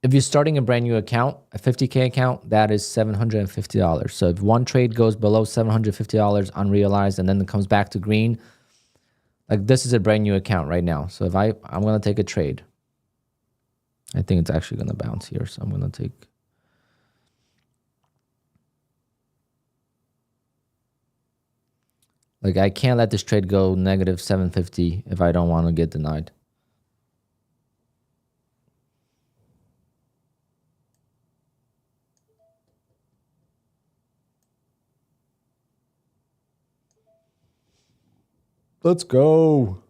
if you're starting a brand new account, a 50K account, that is $750. So if one trade goes below $750 unrealized and then it comes back to green, like this is a brand new account right now. So if I'm going to take a trade. I think it's actually going to bounce here. So I'm going to take. Like I can't let this trade go negative 750 if I don't want to get denied. Let's go.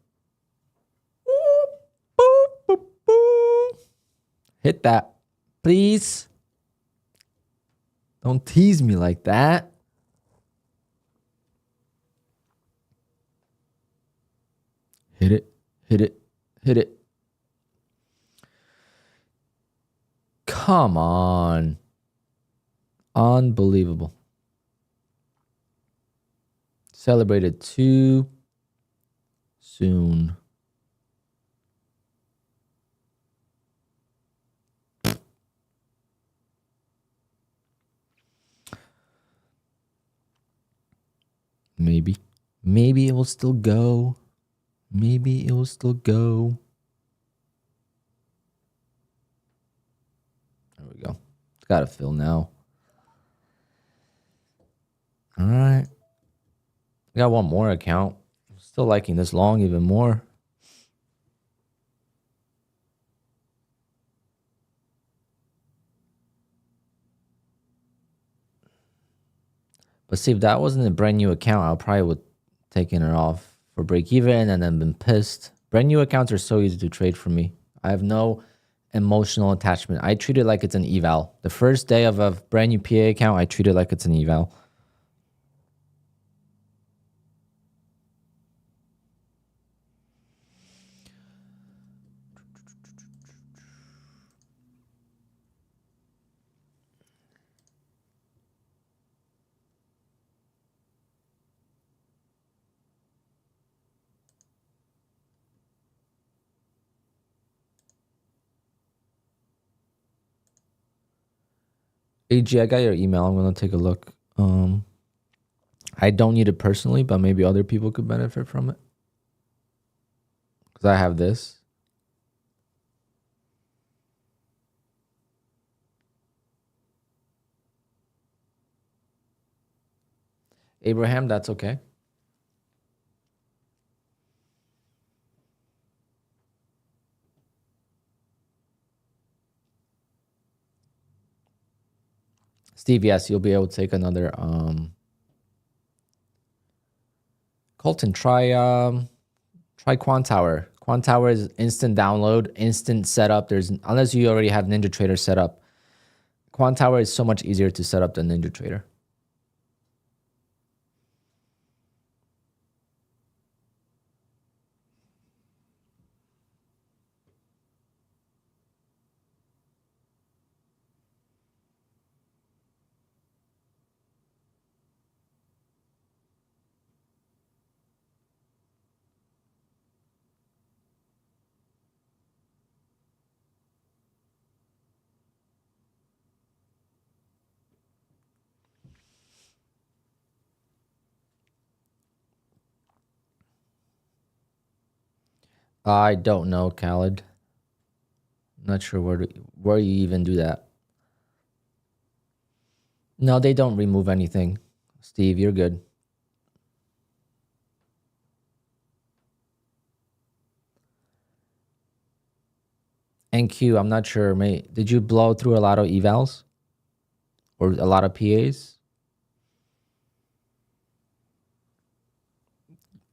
Hit that, please. Don't tease me like that. Hit it, hit it, hit it. Come on. Unbelievable. Celebrated too soon. Maybe. Maybe it will still go. Maybe it will still go. There we go. It's got to fill now. All right. I got one more account. I'm still liking this long even more. But see, if that wasn't a brand new account, I probably would taken it off for break even and then been pissed. Brand new accounts are so easy to trade for me. I have no emotional attachment. I treat it like it's an eval. The first day of a brand new PA account, I treat it like it's an eval. AG, I got your email. I'm going to take a look. I don't need it personally, but maybe other people could benefit from it. Because I have this. Abraham, that's okay. Steve, yes, you'll be able to take another. Colton, try QUANTOWER. QUANTOWER is instant download, instant setup. Unless you already have NinjaTrader set up. QUANTOWER is so much easier to set up than NinjaTrader. I don't know, Khaled. Not sure where you even do that. No, they don't remove anything. Steve, you're good. NQ, I'm not sure. Did you blow through a lot of evals? Or a lot of PAs?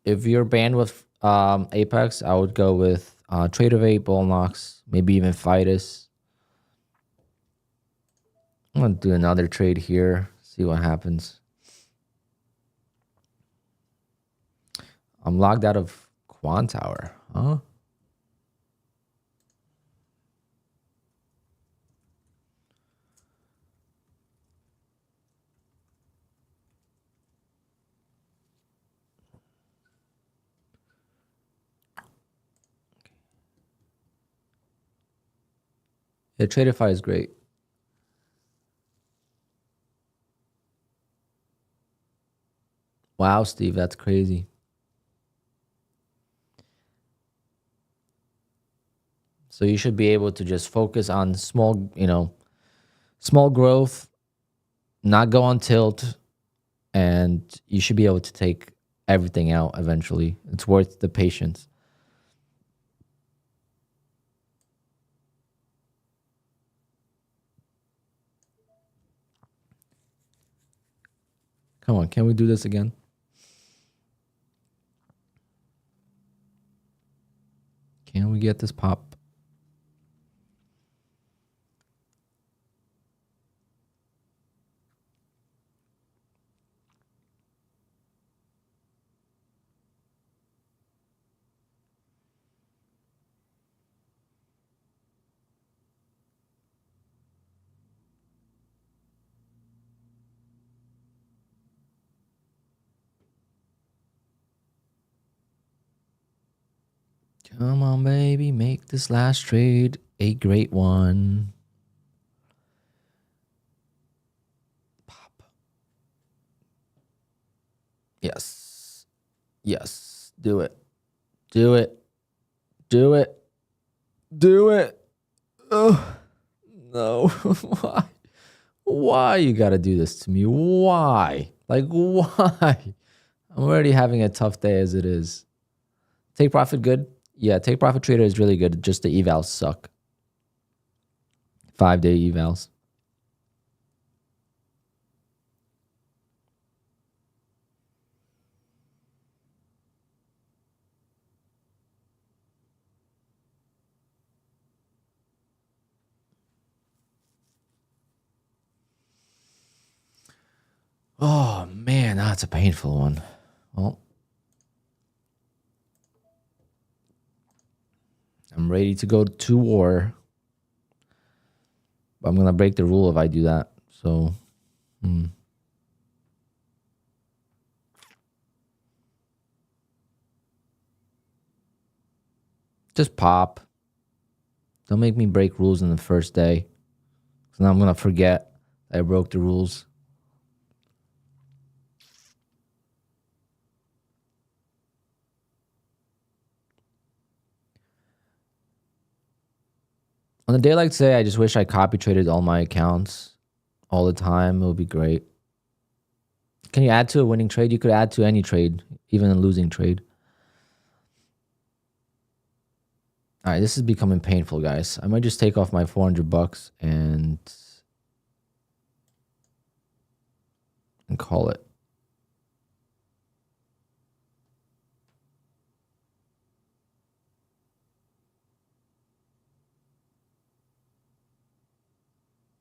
If you're banned with Apex, I would go with Trade-of-8, Bullnox, maybe even Fidus. I'm going to do another trade here, see what happens. I'm logged out of QUANTOWER, huh? Yeah, Tradeify is great. Wow, Steve, that's crazy. So you should be able to just focus on small, small growth, not go on tilt, and you should be able to take everything out eventually. It's worth the patience. Come on, can we do this again? Can we get this pop? Come on, baby, make this last trade a great one. Pop. Yes. Yes. Do it. Do it. Do it. Do it. Oh, no. Why? Why you gotta do this to me? Why? Like, why? I'm already having a tough day as it is. Take profit good? Yeah, take profit trader is really good. Just the evals suck. 5-day evals. Oh man, that's a painful one. Well, I'm ready to go to war. But I'm gonna break the rule if I do that. So just pop. Don't make me break rules in the first day. So now I'm gonna forget I broke the rules. On a day like today, I just wish I copy traded all my accounts all the time. It would be great. Can you add to a winning trade? You could add to any trade, even a losing trade. All right, this is becoming painful, guys. I might just take off my $400 and call it.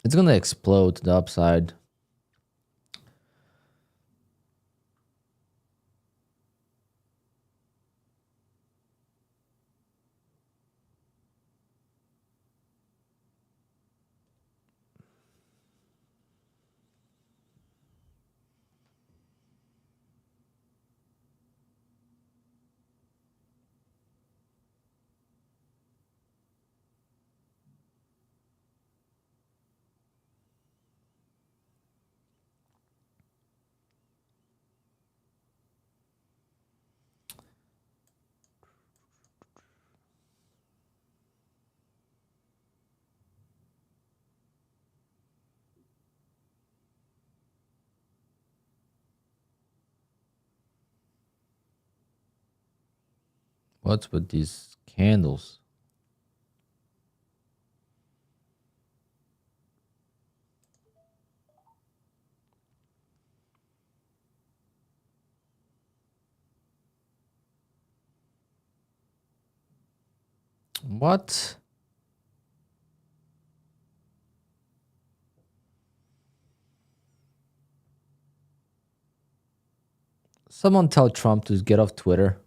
It's gonna explode to the upside. What's with these candles? What? Someone tell Trump to get off Twitter.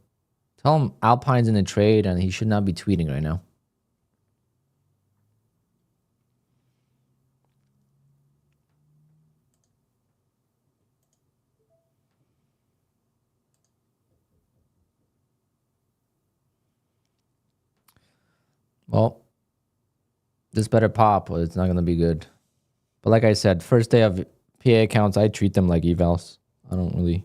Tell him Alpine's in a trade and he should not be tweeting right now. Well, This better pop, or it's not gonna be good. But like I said, first day of PA accounts, I treat them like evals. I don't really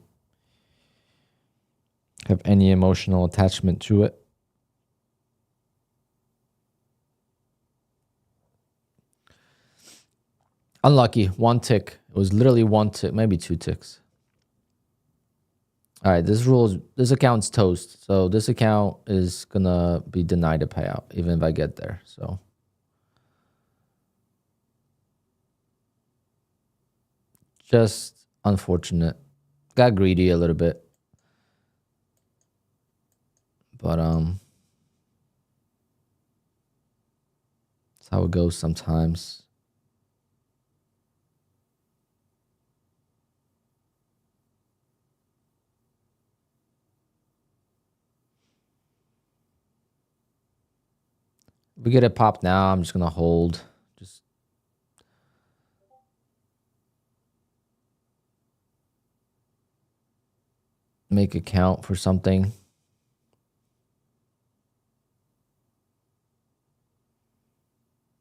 have any emotional attachment to it. Unlucky, 1 tick. It was literally 1 tick, maybe 2 ticks. All right, this account's toast. So this account is gonna be denied a payout, even if I get there. So just unfortunate. Got greedy a little bit. But that's how it goes sometimes. If we get it popped now, I'm just gonna hold. Just make a count for something.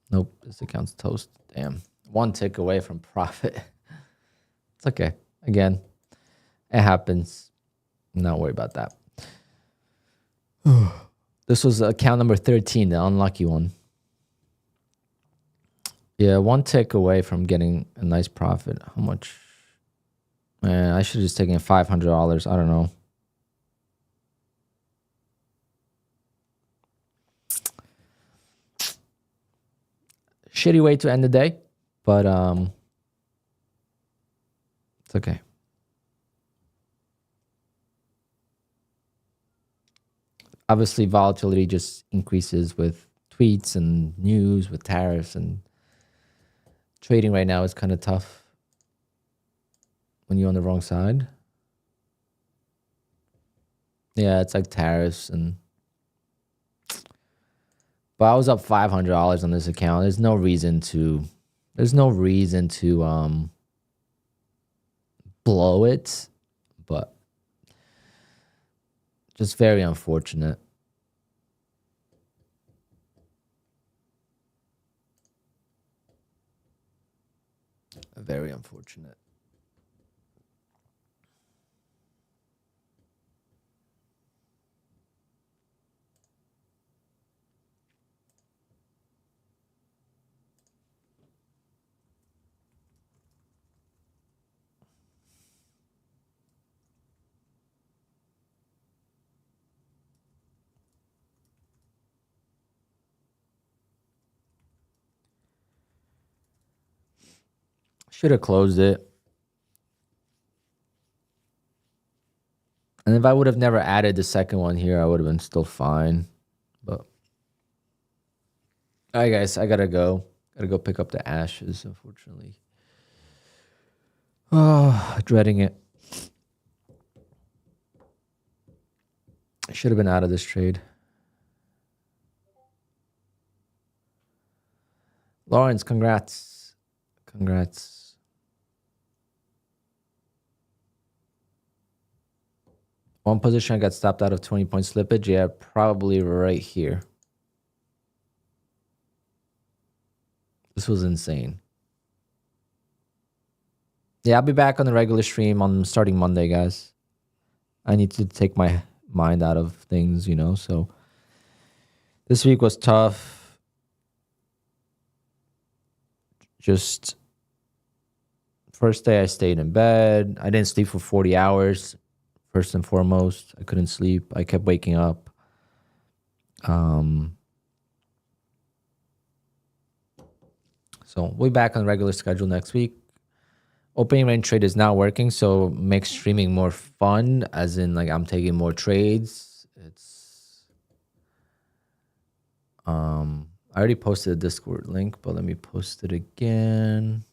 Nope, this account's toast. Damn. 1 tick away from profit. It's okay. Again, it happens. I'm not worried about that. This was account number 13, the unlucky one. Yeah, 1 tick away from getting a nice profit. How much? Man, I should have just taken $500. I don't know. Shitty way to end the day, but it's okay. Obviously, volatility just increases with tweets and news, with tariffs, and trading right now is kind of tough when you're on the wrong side. Yeah, it's like tariffs and. But I was up $500 on this account. There's no reason to blow it, but just very unfortunate. Very unfortunate. Should have closed it. And if I would have never added the second one here, I would have been still fine. But all right, guys, I gotta go. Gotta go pick up the ashes, unfortunately. Oh, dreading it. I should have been out of this trade. Lawrence, congrats. Congrats. One position I got stopped out of 20-point slippage. Yeah, probably right here. This was insane. Yeah, I'll be back on the regular stream on starting Monday, guys. I need to take my mind out of things, you know, so this week was tough. Just first day I stayed in bed. I didn't sleep for 40 hours. First and foremost, I couldn't sleep. I kept waking up. So we'll be back on regular schedule next week. Opening range trade is not working, so makes streaming more fun, as in like I'm taking more trades. It's I already posted a Discord link, but let me post it again.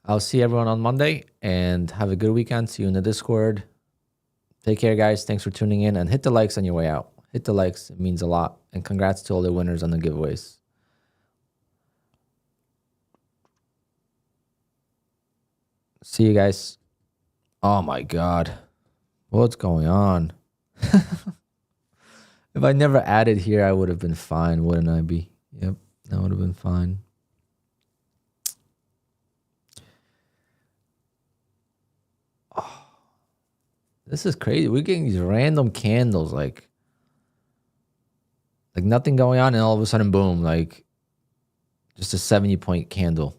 I'll see everyone on Monday and have a good weekend. See you in the Discord. Take care, guys. Thanks for tuning in and hit the likes on your way out. Hit the likes. It means a lot. And congrats to all the winners on the giveaways. See you guys. Oh my God. What's going on? If I never added here, I would have been fine, wouldn't I be? Yep, that would have been fine. Oh, this is crazy. We're getting these random candles, like nothing going on, and all of a sudden, boom, like just a 70-point candle.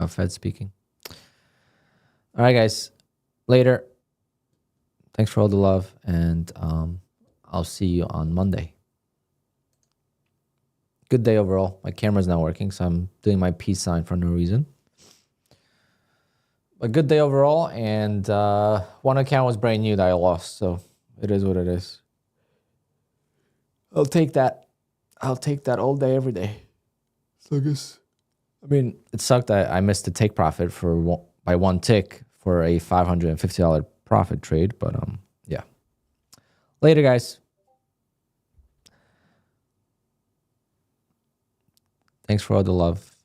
Oh, Fed speaking. All right, guys. Later. Thanks for all the love, and I'll see you on Monday. Good day overall. My camera's not working, so I'm doing my peace sign for no reason. A good day overall, and one account was brand new that I lost, so it is what it is. I'll take that. I'll take that all day, every day. Sucks. I mean, it sucked that I missed the take profit by one tick for a $550 profit trade, but yeah. Later, guys. Thanks for all the love.